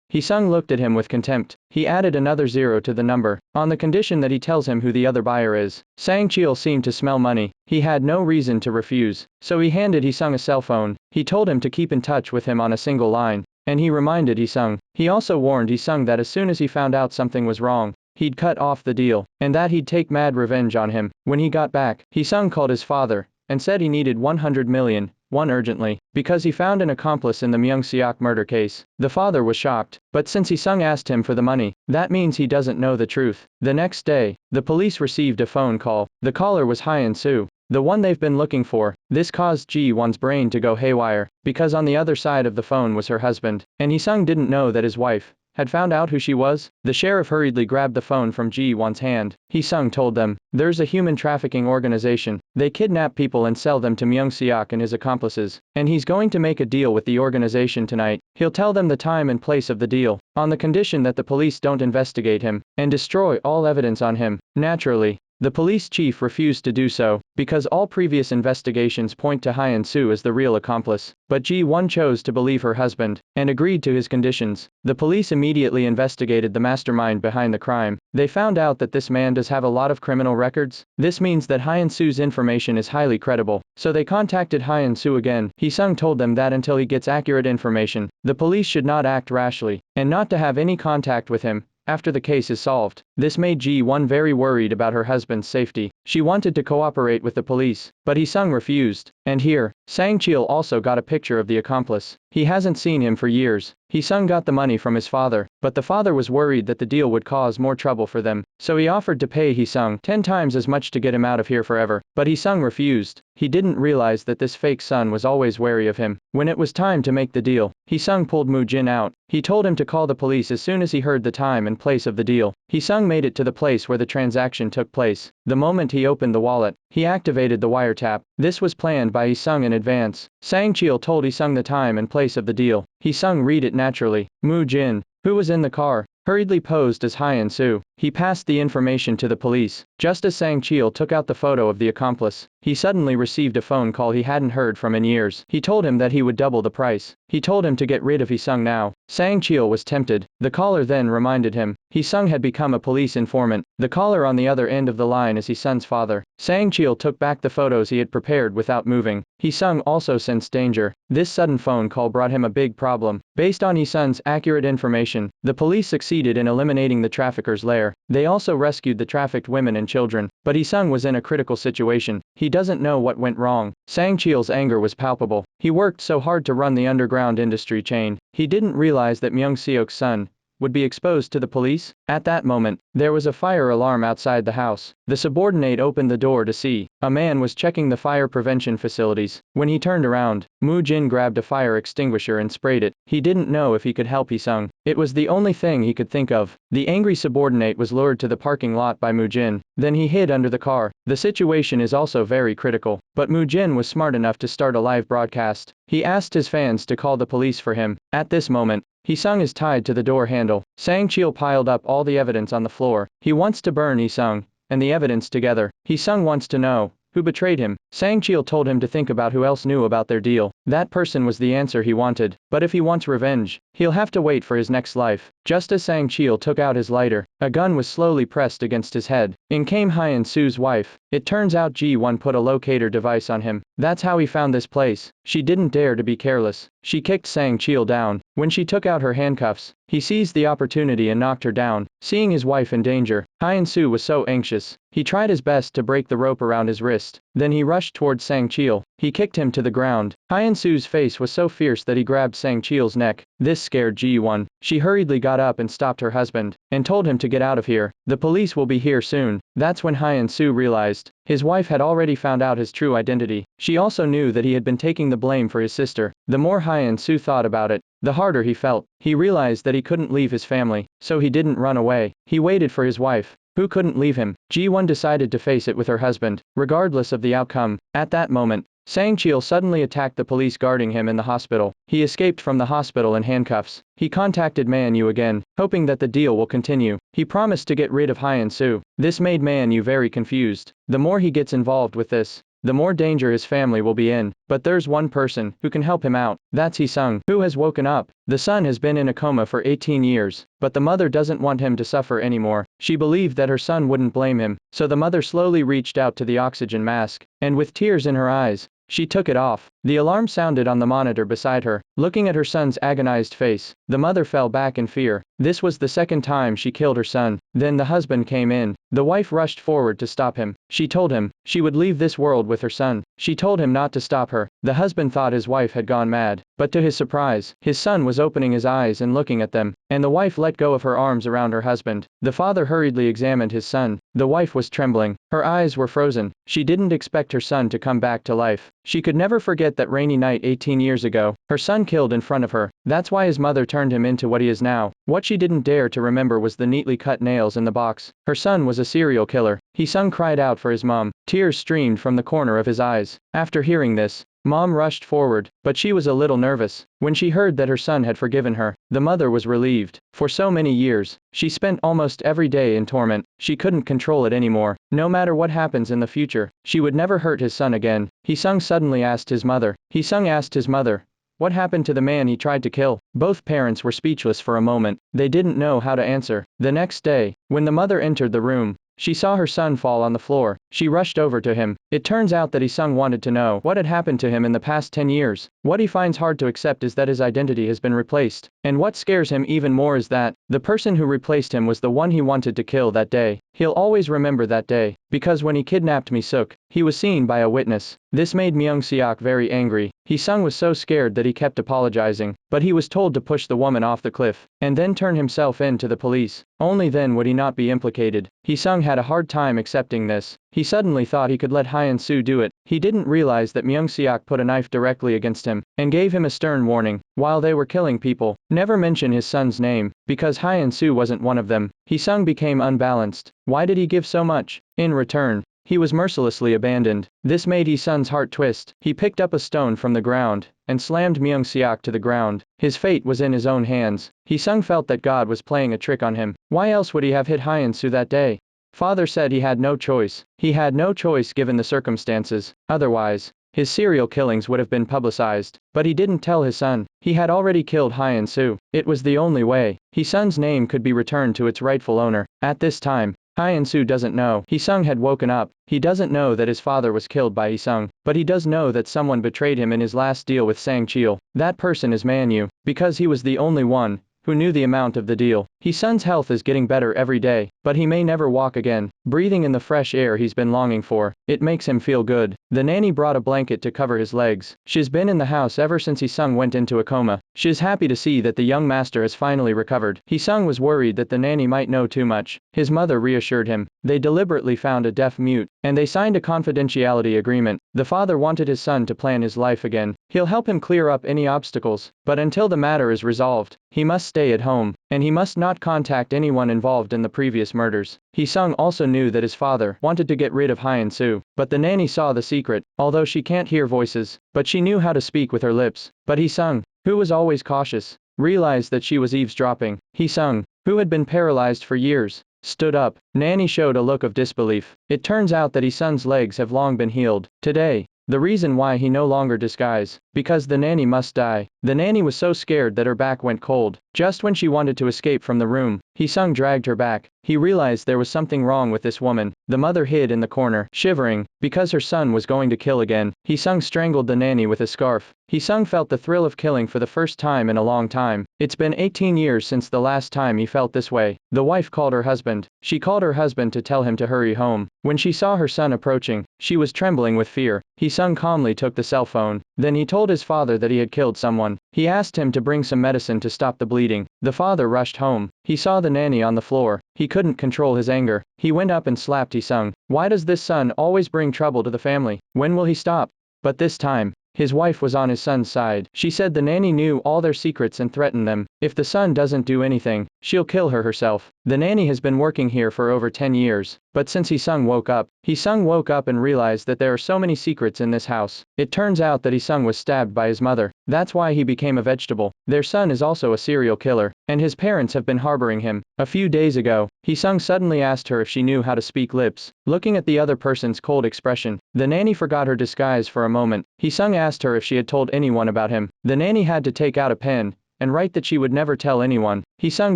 Hee-sung looked at him with contempt. He added another zero to the number, on the condition that he tells him who the other buyer is. Sang Chil seemed to smell money. He had no reason to refuse, so he handed Hee-sung a cell phone. He told him to keep in touch with him on a single line, and he reminded Hee-sung. He also warned Hee-sung that as soon as he found out something was wrong, he'd cut off the deal, and that he'd take mad revenge on him. When he got back, Hee-sung called his father, and said he needed 100 million, urgently, because he found an accomplice in the Myung-seok murder case. The father was shocked, but since Hee-sung asked him for the money, that means he doesn't know the truth. The next day, the police received a phone call. The caller was Hyun-soo, the one they've been looking for. This caused Ji-won's brain to go haywire, because on the other side of the phone was her husband, and Hee-sung didn't know that his wife had found out who she was. The sheriff hurriedly grabbed the phone from Ji-won's hand. Hee-sung told them, there's a human trafficking organization. They kidnap people and sell them to Myung-seok and his accomplices, and he's going to make a deal with the organization tonight. He'll tell them the time and place of the deal, on the condition that the police don't investigate him, and destroy all evidence on him. Naturally, the police chief refused to do so, because all previous investigations point to Hyun-soo as the real accomplice. But Ji-won chose to believe her husband, and agreed to his conditions. The police immediately investigated the mastermind behind the crime. They found out that this man does have a lot of criminal records. This means that Hyun-soo's information is highly credible. So they contacted Hyun-soo again. Hee-sung told them that until he gets accurate information, the police should not act rashly, and not to have any contact with him after the case is solved. This made Ji-won very worried about her husband's safety. She wanted to cooperate with the police, but Hee-sung refused. And here, Sang Chil also got a picture of the accomplice. He hasn't seen him for years. Hee-sung got the money from his father, but the father was worried that the deal would cause more trouble for them, so he offered to pay Hee-sung 10 times as much to get him out of here forever. But Hee-sung refused. He didn't realize that this fake son was always wary of him. When it was time to make the deal, Hee-sung pulled Moo-jin out. He told him to call the police as soon as he heard the time and place of the deal. Hee-sung made it to the place where the transaction took place. The moment he opened the wallet, he activated the wiretap. This was planned by Hee-sung in advance. Sang Chil told Hee-sung the time and place of the deal. Hee-sung read it naturally. Moo-jin, who was in the car, hurriedly posed as Hyun-soo. He passed the information to the police. Just as Sang Chil took out the photo of the accomplice, he suddenly received a phone call he hadn't heard from in years. He told him that he would double the price. He told him to get rid of Hee-sung now. Sang Chil was tempted. The caller then reminded him, Hee-sung had become a police informant. The caller on the other end of the line is Hee-sung's father. Sang Chil took back the photos he had prepared without moving. Hee-sung also sensed danger. This sudden phone call brought him a big problem. Based on Hee-sung's accurate information, the police succeeded in eliminating the trafficker's lair. They also rescued the trafficked women and children. But Hee-sung was in a critical situation. He doesn't know what went wrong. Sang Chil's anger was palpable. He worked so hard to run the underground industry chain. He didn't realize that Myung-seok's son would be exposed to the police. At that moment, there was a fire alarm outside the house. The subordinate opened the door to see a man was checking the fire prevention facilities. When he turned around, Moo-jin grabbed a fire extinguisher and sprayed it. He didn't know if he could help Hee-sung. It was the only thing he could think of. The angry subordinate was lured to the parking lot by Moo-jin. Then he hid under the car. The situation is also very critical, but Moo-jin was smart enough to start a live broadcast. He asked his fans to call the police for him. At this moment, Hee-sung is tied to the door handle. Sang Chil piled up all the evidence on the floor. He wants to burn Hee-sung and the evidence together. Hee-sung wants to know who betrayed him. Sang Chil told him to think about who else knew about their deal. That person was the answer he wanted. But if he wants revenge, he'll have to wait for his next life. Just as Sang Chil took out his lighter, a gun was slowly pressed against his head. In came Hyun-soo's wife. It turns out Ji-won put a locator device on him. That's how he found this place. She didn't dare to be careless. She kicked Sang Chil down. When she took out her handcuffs, he seized the opportunity and knocked her down. Seeing his wife in danger, Hyun-soo was so anxious. He tried his best to break the rope around his wrist. Then he rushed towards Sang Chil. He kicked him to the ground. Hyun-soo's face was so fierce that he grabbed Sang Chil's neck. This scared Ji-won. She hurriedly got up and stopped her husband, and told him to get out of here. The police will be here soon. That's when Hyun-soo realized his wife had already found out his true identity. She also knew that he had been taking the blame for his sister. The more Hyun-soo thought about it, the harder he felt. He realized that he couldn't leave his family, so he didn't run away. He waited for his wife, who couldn't leave him. Ji-won decided to face it with her husband, regardless of the outcome. At that moment, Sang Chil suddenly attacked the police guarding him in the hospital. He escaped from the hospital in handcuffs. He contacted Man-yu again, hoping that the deal will continue. He promised to get rid of Hyun-soo. This made Man-yu very confused. The more he gets involved with this, the more danger his family will be in. But there's one person who can help him out. That's Hee-sung, who has woken up. The son has been in a coma for 18 years, but the mother doesn't want him to suffer anymore. She believed that her son wouldn't blame him, so the mother slowly reached out to the oxygen mask, and with tears in her eyes, she took it off. The alarm sounded on the monitor beside her. Looking at her son's agonized face, the mother fell back in fear. This was the second time she killed her son. Then the husband came in. The wife rushed forward to stop him. She told him she would leave this world with her son. She told him not to stop her. The husband thought his wife had gone mad, but to his surprise, his son was opening his eyes and looking at them, and the wife let go of her arms around her husband. The father hurriedly examined his son. The wife was trembling. Her eyes were frozen. She didn't expect her son to come back to life. She could never forget that rainy night 18 years ago. Her son killed in front of her. That's why his mother turned him into what he is now. What she didn't dare to remember was the neatly cut nails in the box. Her son was a serial killer. Hee-sung cried out for his mom. Tears streamed from the corner of his eyes. After hearing this, Mom rushed forward, but she was a little nervous. When she heard that her son had forgiven her, the mother was relieved. For so many years, she spent almost every day in torment. She couldn't control it anymore. No matter what happens in the future, she would never hurt his son again. Hee-sung suddenly asked his mother. Hee-sung asked his mother, what happened to the man he tried to kill? Both parents were speechless for a moment. They didn't know how to answer. The next day, when the mother entered the room, she saw her son fall on the floor. She rushed over to him. It turns out that Hee-sung wanted to know what had happened to him in the past 10 years. What he finds hard to accept is that his identity has been replaced. And what scares him even more is that the person who replaced him was the one he wanted to kill that day. He'll always remember that day, because when he kidnapped Mi-suk, he was seen by a witness. This made Myung-seok very angry. Hee-sung was so scared that he kept apologizing, but he was told to push the woman off the cliff, and then turn himself in to the police. Only then would he not be implicated. Hee-sung had a hard time accepting this. He suddenly thought he could let Hyun-soo do it. He didn't realize that Myung-seok put a knife directly against him, and gave him a stern warning. While they were killing people, never mention his son's name, because Hyun-soo wasn't one of them. Hee-sung became unbalanced. Why did he give so much? In return, he was mercilessly abandoned. This made Hee-sung's heart twist. He picked up a stone from the ground, and slammed Myung-seok to the ground. His fate was in his own hands. Hee-sung felt that God was playing a trick on him. Why else would he have hit Hyun-soo that day? Father said he had no choice. He had no choice given the circumstances. Otherwise, his serial killings would have been publicized. But he didn't tell his son. He had already killed Hyun-soo. It was the only way Hee-sung's name could be returned to its rightful owner. At this time, Hyun-soo doesn't know. Hee-sung had woken up. He doesn't know that his father was killed by Hee-sung, but he does know that someone betrayed him in his last deal with Sang-cheol. That person is Man-yu, because he was the only one who knew the amount of the deal. Hee-sung's health is getting better every day, but he may never walk again. Breathing in the fresh air he's been longing for, it makes him feel good. The nanny brought a blanket to cover his legs. She's been in the house ever since Hee-sung went into a coma. She's happy to see that the young master has finally recovered. Hee-sung was worried that the nanny might know too much. His mother reassured him. They deliberately found a deaf mute, and they signed a confidentiality agreement. The father wanted his son to plan his life again. He'll help him clear up any obstacles, but until the matter is resolved, he must stay at home, and he must not contact anyone involved in the previous murders. Hee-sung also knew that his father wanted to get rid of Hyun-soo, but the nanny saw the secret. Although she can't hear voices, but she knew how to speak with her lips. But Hee-sung, who was always cautious, realized that she was eavesdropping. Hee-sung, who had been paralyzed for years, stood up. Nanny showed a look of disbelief. It turns out that Hee-sung's legs have long been healed. Today, the reason why he no longer disguise, because the nanny must die. The nanny was so scared that her back went cold. Just when she wanted to escape from the room, Hee-sung dragged her back. He realized there was something wrong with this woman. The mother hid in the corner, shivering, because her son was going to kill again. Hee-sung strangled the nanny with a scarf. Hee-sung felt the thrill of killing for the first time in a long time. It's been 18 years since the last time he felt this way. The wife called her husband. She called her husband to tell him to hurry home. When she saw her son approaching, she was trembling with fear. Hee-sung calmly took the cell phone. Then he told his father that he had killed someone. He asked him to bring some medicine to stop the bleeding. The father rushed home. He saw the nanny on the floor. He couldn't control his anger. He went up and slapped Hee-sung. Why does this son always bring trouble to the family? When will he stop? But this time, his wife was on his son's side. She said the nanny knew all their secrets and threatened them. If the son doesn't do anything, she'll kill her herself. The nanny has been working here for over 10 years. But since Hee-sung woke up and realized that there are so many secrets in this house. It turns out that Hee-sung was stabbed by his mother. That's why he became a vegetable. Their son is also a serial killer, and his parents have been harboring him. A few days ago, Hee-sung suddenly asked her if she knew how to speak lips. Looking at the other person's cold expression, the nanny forgot her disguise for a moment. Hee-sung asked her if she had told anyone about him. The nanny had to take out a pen and write that she would never tell anyone. Hee-sung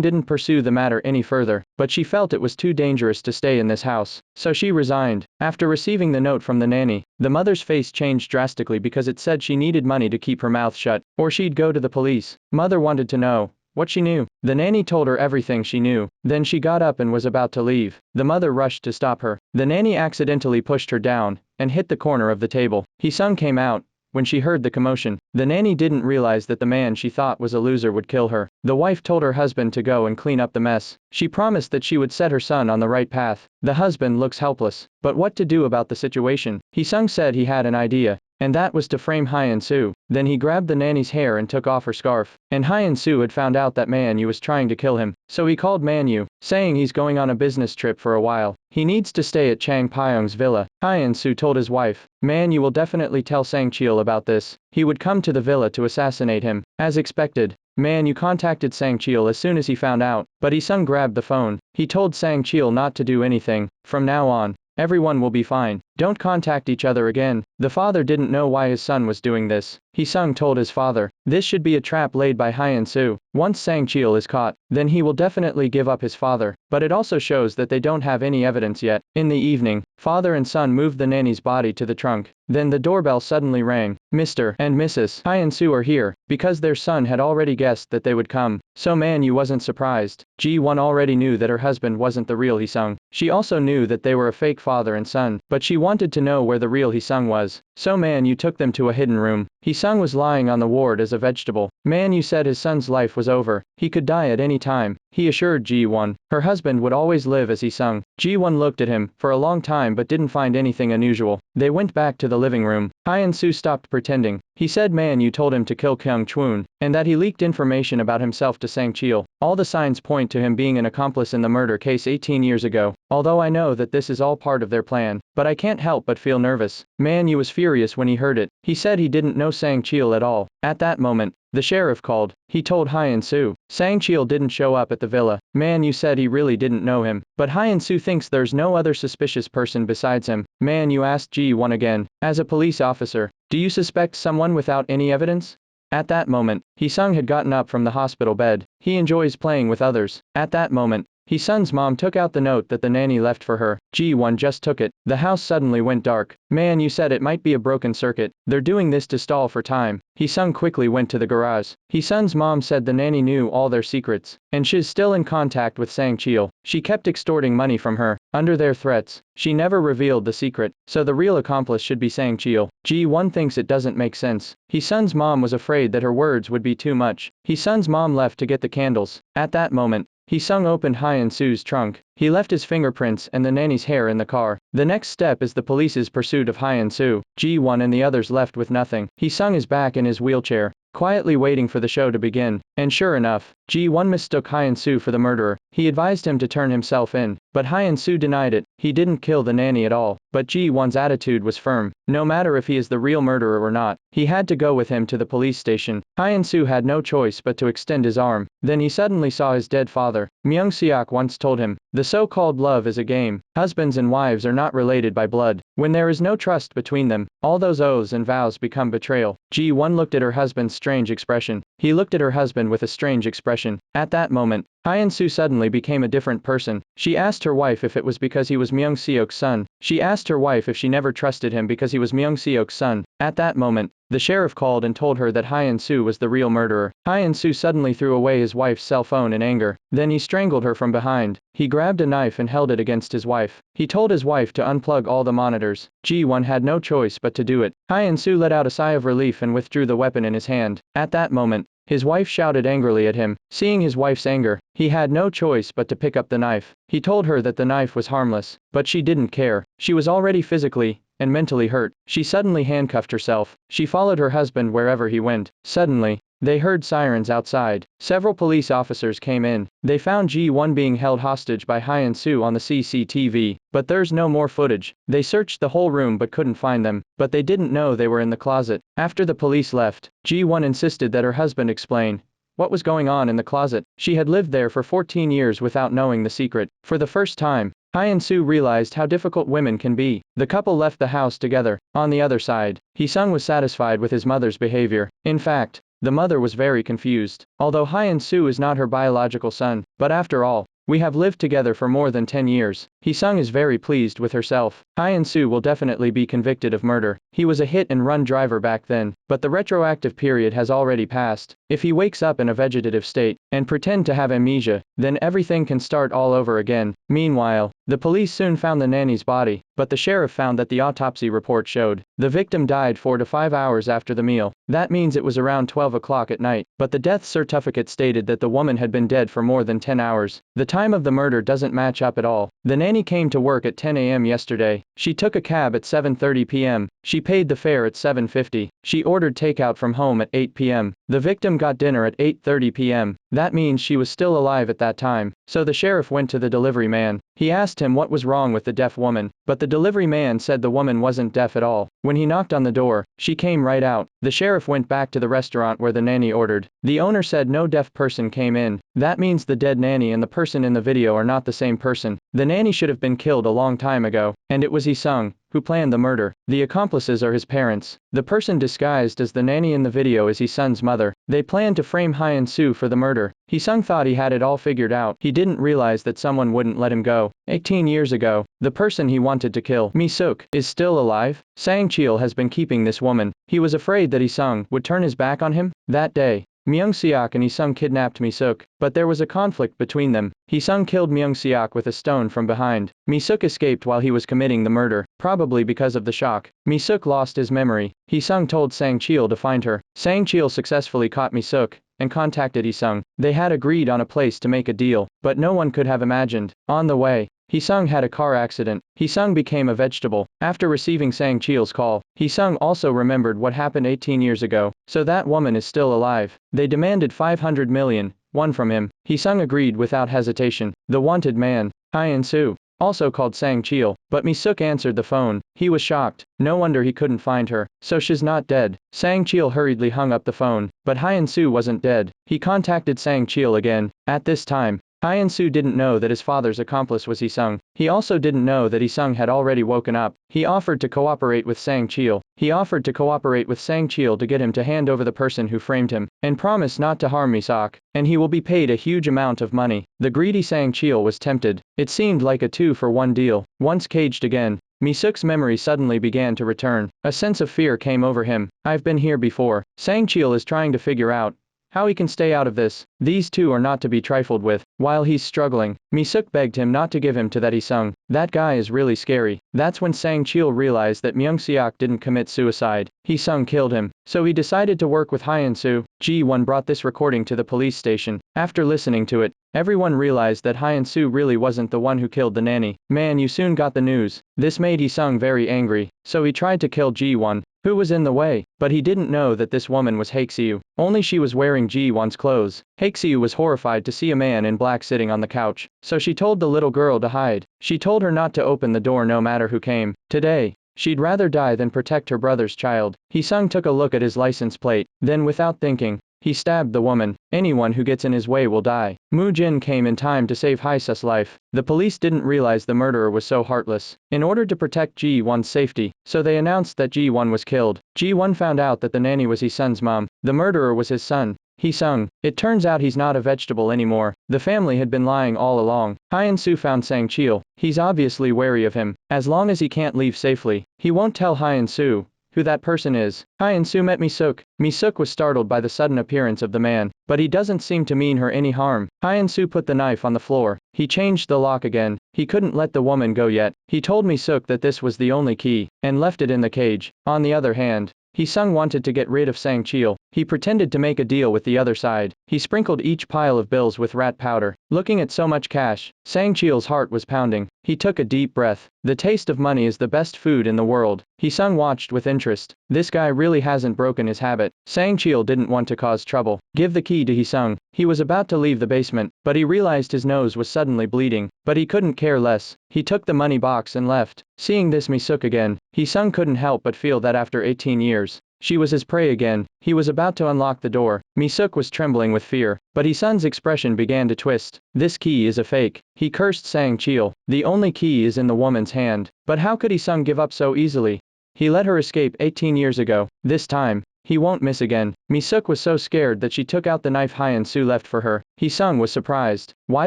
didn't pursue the matter any further, but she felt it was too dangerous to stay in this house, so she resigned. After receiving the note from the nanny, the mother's face changed drastically because it said she needed money to keep her mouth shut, or she'd go to the police. Mother wanted to know what she knew. The nanny told her everything she knew. Then she got up and was about to leave. The mother rushed to stop her. The nanny accidentally pushed her down and hit the corner of the table. Hee-sung came out when she heard the commotion. The nanny didn't realize that the man she thought was a loser would kill her. The wife told her husband to go and clean up the mess. She promised that she would set her son on the right path. The husband looks helpless. But what to do about the situation? Hee-sung said he had an idea, and that was to frame Hyun-soo. Then he grabbed the nanny's hair and took off her scarf. And Hyun-soo had found out that Man-yu was trying to kill him, so he called Man-yu, saying he's going on a business trip for a while. He needs to stay at Chang Pyong's villa. Hyun-soo told his wife, Man-yu will definitely tell Sang-cheol about this. He would come to the villa to assassinate him. As expected, Man-yu contacted Sang-cheol as soon as he found out, but Hee-sung grabbed the phone. He told Sang-cheol not to do anything. From now on, everyone will be fine. Don't contact each other again. The father didn't know why his son was doing this. Hee-sung told his father, this should be a trap laid by Hyun-soo. Once Sang-cheol is caught, then he will definitely give up his father. But it also shows that they don't have any evidence yet. In the evening, father and son moved the nanny's body to the trunk. Then the doorbell suddenly rang. Mr. and Mrs. Hyun-soo are here. Because their son had already guessed that they would come, so Man-yu wasn't surprised. Ji-won already knew that her husband wasn't the real Hee-sung. She also knew that they were a fake father and son, but she wanted to know where the real Hee-sung was. So Man-yu took them to a hidden room. Hee-sung was lying on the ward as a vegetable. Man-yu said his son's life was over. He could die at any time. He assured Ji-won her husband would always live as Hee-sung. Ji-won looked at him for a long time but didn't find anything unusual. They went back to the living room. Hyun-soo stopped pretending. He said Man-yu told him to kill Kyung-chun, and that he leaked information about himself to Sang-cheol. All the signs point to him being an accomplice in the murder case 18 years ago. Although I know that this is all part of their plan, but I can't help but feel nervous. Man-yu was furious when he heard it. He said he didn't know Sang-cheol at all. At that moment, the sheriff called. He told Hyun-soo. Sang-cheol didn't show up at the villa. Man-yu said he really didn't know him, but Hyun-soo thinks there's no other suspicious person besides him. Man-yu asked Ji-won again, as a police officer, do you suspect someone without any evidence? At that moment, Hee-sung had gotten up from the hospital bed. He enjoys playing with others. At that moment, Hee-sung's mom took out the note that the nanny left for her. Ji-won just took it. The house suddenly went dark. Man-yu said it might be a broken circuit. They're doing this to stall for time. Hee-sung quickly went to the garage. Hee-sung's mom said the nanny knew all their secrets, and she's still in contact with Sang-cheol. She kept extorting money from her. Under their threats, she never revealed the secret, so the real accomplice should be Sang-cheol. Ji-won thinks it doesn't make sense. Hee-sung's mom was afraid that her words would be too much. Hee-sung's mom left to get the candles. At that moment, Hee-sung opened Hyun-soo's trunk. He left his fingerprints and the nanny's hair in the car. The next step is the police's pursuit of Hyun-soo. Ji-won and the others left with nothing. Hee-sung is back in his wheelchair, quietly waiting for the show to begin. And sure enough, Ji-won mistook Hyun-soo for the murderer. He advised him to turn himself in, but Hyun-soo denied it. He didn't kill the nanny at all, but Ji-won's attitude was firm. No matter if he is the real murderer or not, he had to go with him to the police station. Hyun-soo had no choice but to extend his arm. Then he suddenly saw his dead father. Myung-seok once told him, the so-called love is a game. Husbands and wives are not related by blood. When there is no trust between them, all those oaths and vows become betrayal. Ji-won looked at her husband's strange expression. He looked at her husband with a strange expression. At that moment, Hyun-soo suddenly became a different person. She asked her wife if it was because he was Myung-seok's son. She asked her wife if she never trusted him because he was Myung-seok's son. At that moment, the sheriff called and told her that Hyun-soo was the real murderer. Hyun-soo suddenly threw away his wife's cell phone in anger. Then he strangled her from behind. He grabbed a knife and held it against his wife. He told his wife to unplug all the monitors. Ji-won had no choice but to do it. Hyun-soo let out a sigh of relief and withdrew the weapon in his hand. At that moment, his wife shouted angrily at him. Seeing his wife's anger, he had no choice but to pick up the knife. He told her that the knife was harmless, but she didn't care. She was already physically and mentally hurt. She suddenly handcuffed herself. She followed her husband wherever he went. Suddenly, they heard sirens outside. Several police officers came in. They found Ji-won being held hostage by Hyun-soo on the CCTV, but there's no more footage. They searched the whole room but couldn't find them, but they didn't know they were in the closet. After the police left, Ji-won insisted that her husband explain what was going on in the closet. She had lived there for 14 years without knowing the secret. For the first time, Hyun-soo realized how difficult women can be. The couple left the house together. On the other side, Hee-sung was satisfied with his mother's behavior. In fact, the mother was very confused. Although Hyun-soo is not her biological son, but after all, we have lived together for more than 10 years. Hee-sung is very pleased with herself. Hyun-soo will definitely be convicted of murder. He was a hit-and-run driver back then, but the retroactive period has already passed. If he wakes up in a vegetative state and pretend to have amnesia, then everything can start all over again. Meanwhile, the police soon found the nanny's body, but the sheriff found that the autopsy report showed the victim died 4 to 5 hours after the meal. That means it was around 12 o'clock at night, but the death certificate stated that the woman had been dead for more than 10 hours. The time of the murder doesn't match up at all. The nanny came to work at 10 a.m. yesterday. She took a cab at 7:30 p.m. She paid the fare at 7:50. She ordered takeout from home at 8 p.m. The victim got dinner at 8:30 p.m. That means she was still alive at that time. So the sheriff went to the delivery man. He asked him what was wrong with the deaf woman, but the delivery man said the woman wasn't deaf at all. When he knocked on the door, she came right out. The sheriff went back to the restaurant where the nanny ordered. The owner said no deaf person came in. That means the dead nanny and the person in the video are not the same person. The nanny should have been killed a long time ago, and it was Hee-sung who planned the murder. The accomplices are his parents. The person disguised as the nanny in the video is Hee-sung's mother. They planned to frame Hyun-soo for the murder. Hee-sung thought he had it all figured out. He didn't realize that someone wouldn't let him go. 18 years ago, the person he wanted to kill, Mi-suk, is still alive. Sang-cheol has been keeping this woman. He was afraid that Hee-sung would turn his back on him. That day, Myung-seok and Hee-sung kidnapped Mi-suk, but there was a conflict between them. Hee-sung killed Myung-seok with a stone from behind. Mi-suk escaped while he was committing the murder, probably because of the shock. Mi-suk lost his memory. Hee-sung told Sang-cheol to find her. Sang-cheol successfully caught Mi-suk and contacted Hee-sung. They had agreed on a place to make a deal, but no one could have imagined. On the way, Hee-sung had a car accident. Hee-sung became a vegetable. After receiving Sang-cheol's call, Hee-sung also remembered what happened 18 years ago. So that woman is still alive. They demanded 500 million won from him. Hee-sung agreed without hesitation. The wanted man, Hyun-soo, also called Sang-cheol, but Mi-suk answered the phone. He was shocked. No wonder he couldn't find her. So she's not dead. Sang-cheol hurriedly hung up the phone, but Hyun-soo wasn't dead. He contacted Sang-cheol again. At this time, Hyun-soo didn't know that his father's accomplice was Hee-sung. He also didn't know that Hee-sung had already woken up. He offered to cooperate with Sang-cheol. He offered to cooperate with Sang-cheol to get him to hand over the person who framed him, and promise not to harm Mi-suk, and he will be paid a huge amount of money. The greedy Sang-cheol was tempted. It seemed like a 2-for-1 deal. Once caged again, Mi-suk's memory suddenly began to return. A sense of fear came over him. I've been here before. Sang-cheol is trying to figure out how he can stay out of this. These two are not to be trifled with. While he's struggling, Mi-suk begged him not to give him to that Hee-sung. That guy is really scary. That's when Sang-cheol realized that Myung-seok didn't commit suicide. Hee-sung killed him. So he decided to work with Hyun-soo. Ji-won brought this recording to the police station. After listening to it, everyone realized that Hyun-soo really wasn't the one who killed the nanny. Man, you soon got the news. This made Hee-sung very angry. So he tried to kill Ji-won, who was in the way, but he didn't know that this woman was Haek-seo. Only she was wearing Ji-won's clothes. Haek-seo was horrified to see a man in black sitting on the couch, so she told the little girl to hide. She told her not to open the door no matter who came. Today, she'd rather die than protect her brother's child. Hee-sung took a look at his license plate, then without thinking, he stabbed the woman. Anyone who gets in his way will die. Moo-jin came in time to save Hae-seo's life. The police didn't realize the murderer was so heartless. In order to protect Ji-won's safety, so they announced that Ji-won was killed. Ji-won found out that the nanny was Hee-sung's mom. The murderer was his son, Hee-sung. It turns out he's not a vegetable anymore. The family had been lying all along. Hyun-soo found Sang-cheol. He's obviously wary of him. As long as he can't leave safely, he won't tell Hyun-soo who that person is. Hyun-soo met Mi-suk. Mi-suk was startled by the sudden appearance of the man, but he doesn't seem to mean her any harm. Hyun-soo put the knife on the floor. He changed the lock again. He couldn't let the woman go yet. He told Mi-suk that this was the only key, and left it in the cage. On the other hand, Sung wanted to get rid of Sang Chil. He pretended to make a deal with the other side. He sprinkled each pile of bills with rat powder. Looking at so much cash, Sang Chil's heart was pounding. He took a deep breath. The taste of money is the best food in the world. Sung watched with interest. This guy really hasn't broken his habit. Sang Chil didn't want to cause trouble. Give the key to Sung. He was about to leave the basement, but he realized his nose was suddenly bleeding. But he couldn't care less. He took the money box and left. Seeing this Mi-suk again, Sung couldn't help but feel that after 18 years, she was his prey again. He was about to unlock the door. Mi-suk was trembling with fear, but Sung's expression began to twist. This key is a fake. He cursed Sang Chil. The only key is in the woman's hand. But how could Sung give up so easily? He let her escape 18 years ago. This time, he won't miss again. Mi-suk was so scared that she took out the knife Hyun-soo left for her. Sung was surprised. Why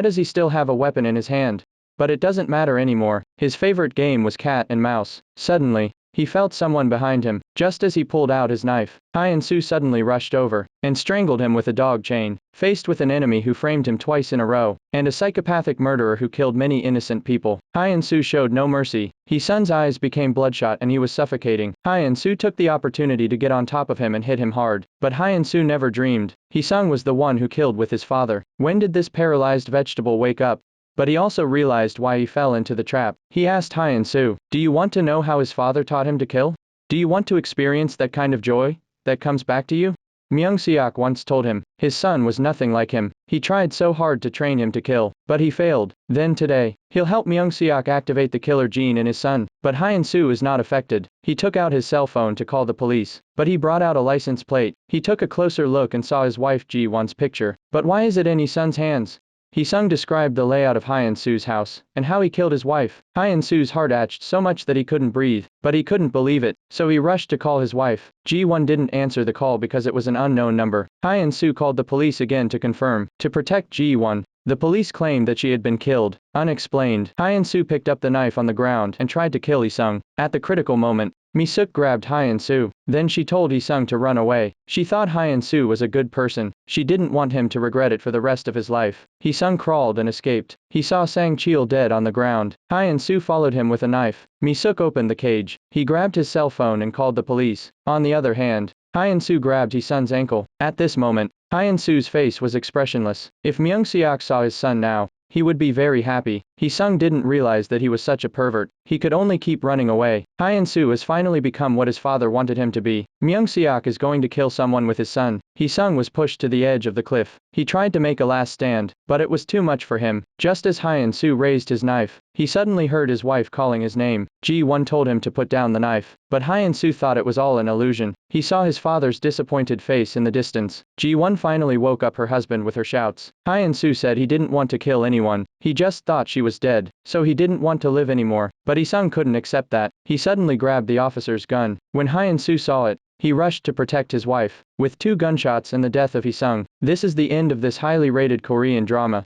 does he still have a weapon in his hand? But it doesn't matter anymore. His favorite game was cat and mouse. Suddenly, he felt someone behind him. Just as he pulled out his knife, Hyun-soo suddenly rushed over and strangled him with a dog chain. Faced with an enemy who framed him twice in a row, and a psychopathic murderer who killed many innocent people, Hyun-soo showed no mercy. Sung's eyes became bloodshot and he was suffocating. Hyun-soo took the opportunity to get on top of him and hit him hard. But Hyun-soo never dreamed. Sung was the one who killed with his father. When did this paralyzed vegetable wake up? But he also realized why he fell into the trap. He asked Hyun-soo, do you want to know how his father taught him to kill? Do you want to experience that kind of joy that comes back to you? Myung-seok once told him, his son was nothing like him. He tried so hard to train him to kill, but he failed. Then today, he'll help Myung-seok activate the killer gene in his son. But Hyun-soo is not affected. He took out his cell phone to call the police, but he brought out a license plate. He took a closer look and saw his wife Ji-won's picture. But why is it in his son's hands? Sung described the layout of Hyun-soo's house, and how he killed his wife. Hyun-soo's heart ached so much that he couldn't breathe, but he couldn't believe it, so he rushed to call his wife. Ji-won didn't answer the call because it was an unknown number. Hyun-soo called the police again to confirm. To protect Ji-won, the police claimed that she had been killed. Unexplained, Hyun-soo picked up the knife on the ground and tried to kill Sung. At the critical moment, Mi-suk grabbed Hyun-soo. Then she told Sung to run away. She thought Hyun-soo was a good person. She didn't want him to regret it for the rest of his life. Sung crawled and escaped. He saw Sang Chil dead on the ground. Hyun-soo followed him with a knife. Mi-suk opened the cage. He grabbed his cell phone and called the police. On the other hand, Hyun-soo grabbed his son's ankle. At this moment, Hyun-soo's face was expressionless. If Myung-seok saw his son now, he would be very happy. Sung didn't realize that he was such a pervert. He could only keep running away. Hyun-soo has finally become what his father wanted him to be. Myung-seok is going to kill someone with his son. Sung was pushed to the edge of the cliff. He tried to make a last stand, but it was too much for him. Just as Hyun-soo raised his knife, he suddenly heard his wife calling his name. Ji-won told him to put down the knife, but Hyun-soo thought it was all an illusion. He saw his father's disappointed face in the distance. Ji-won finally woke up her husband with her shouts. Hyun-soo said he didn't want to kill anyone. He just thought she was dead, so he didn't want to live anymore. But Sung couldn't accept that. He suddenly grabbed the officer's gun. When Hyun-soo saw it, he rushed to protect his wife. With 2 gunshots and the death of Sung, this is the end of this highly rated Korean drama.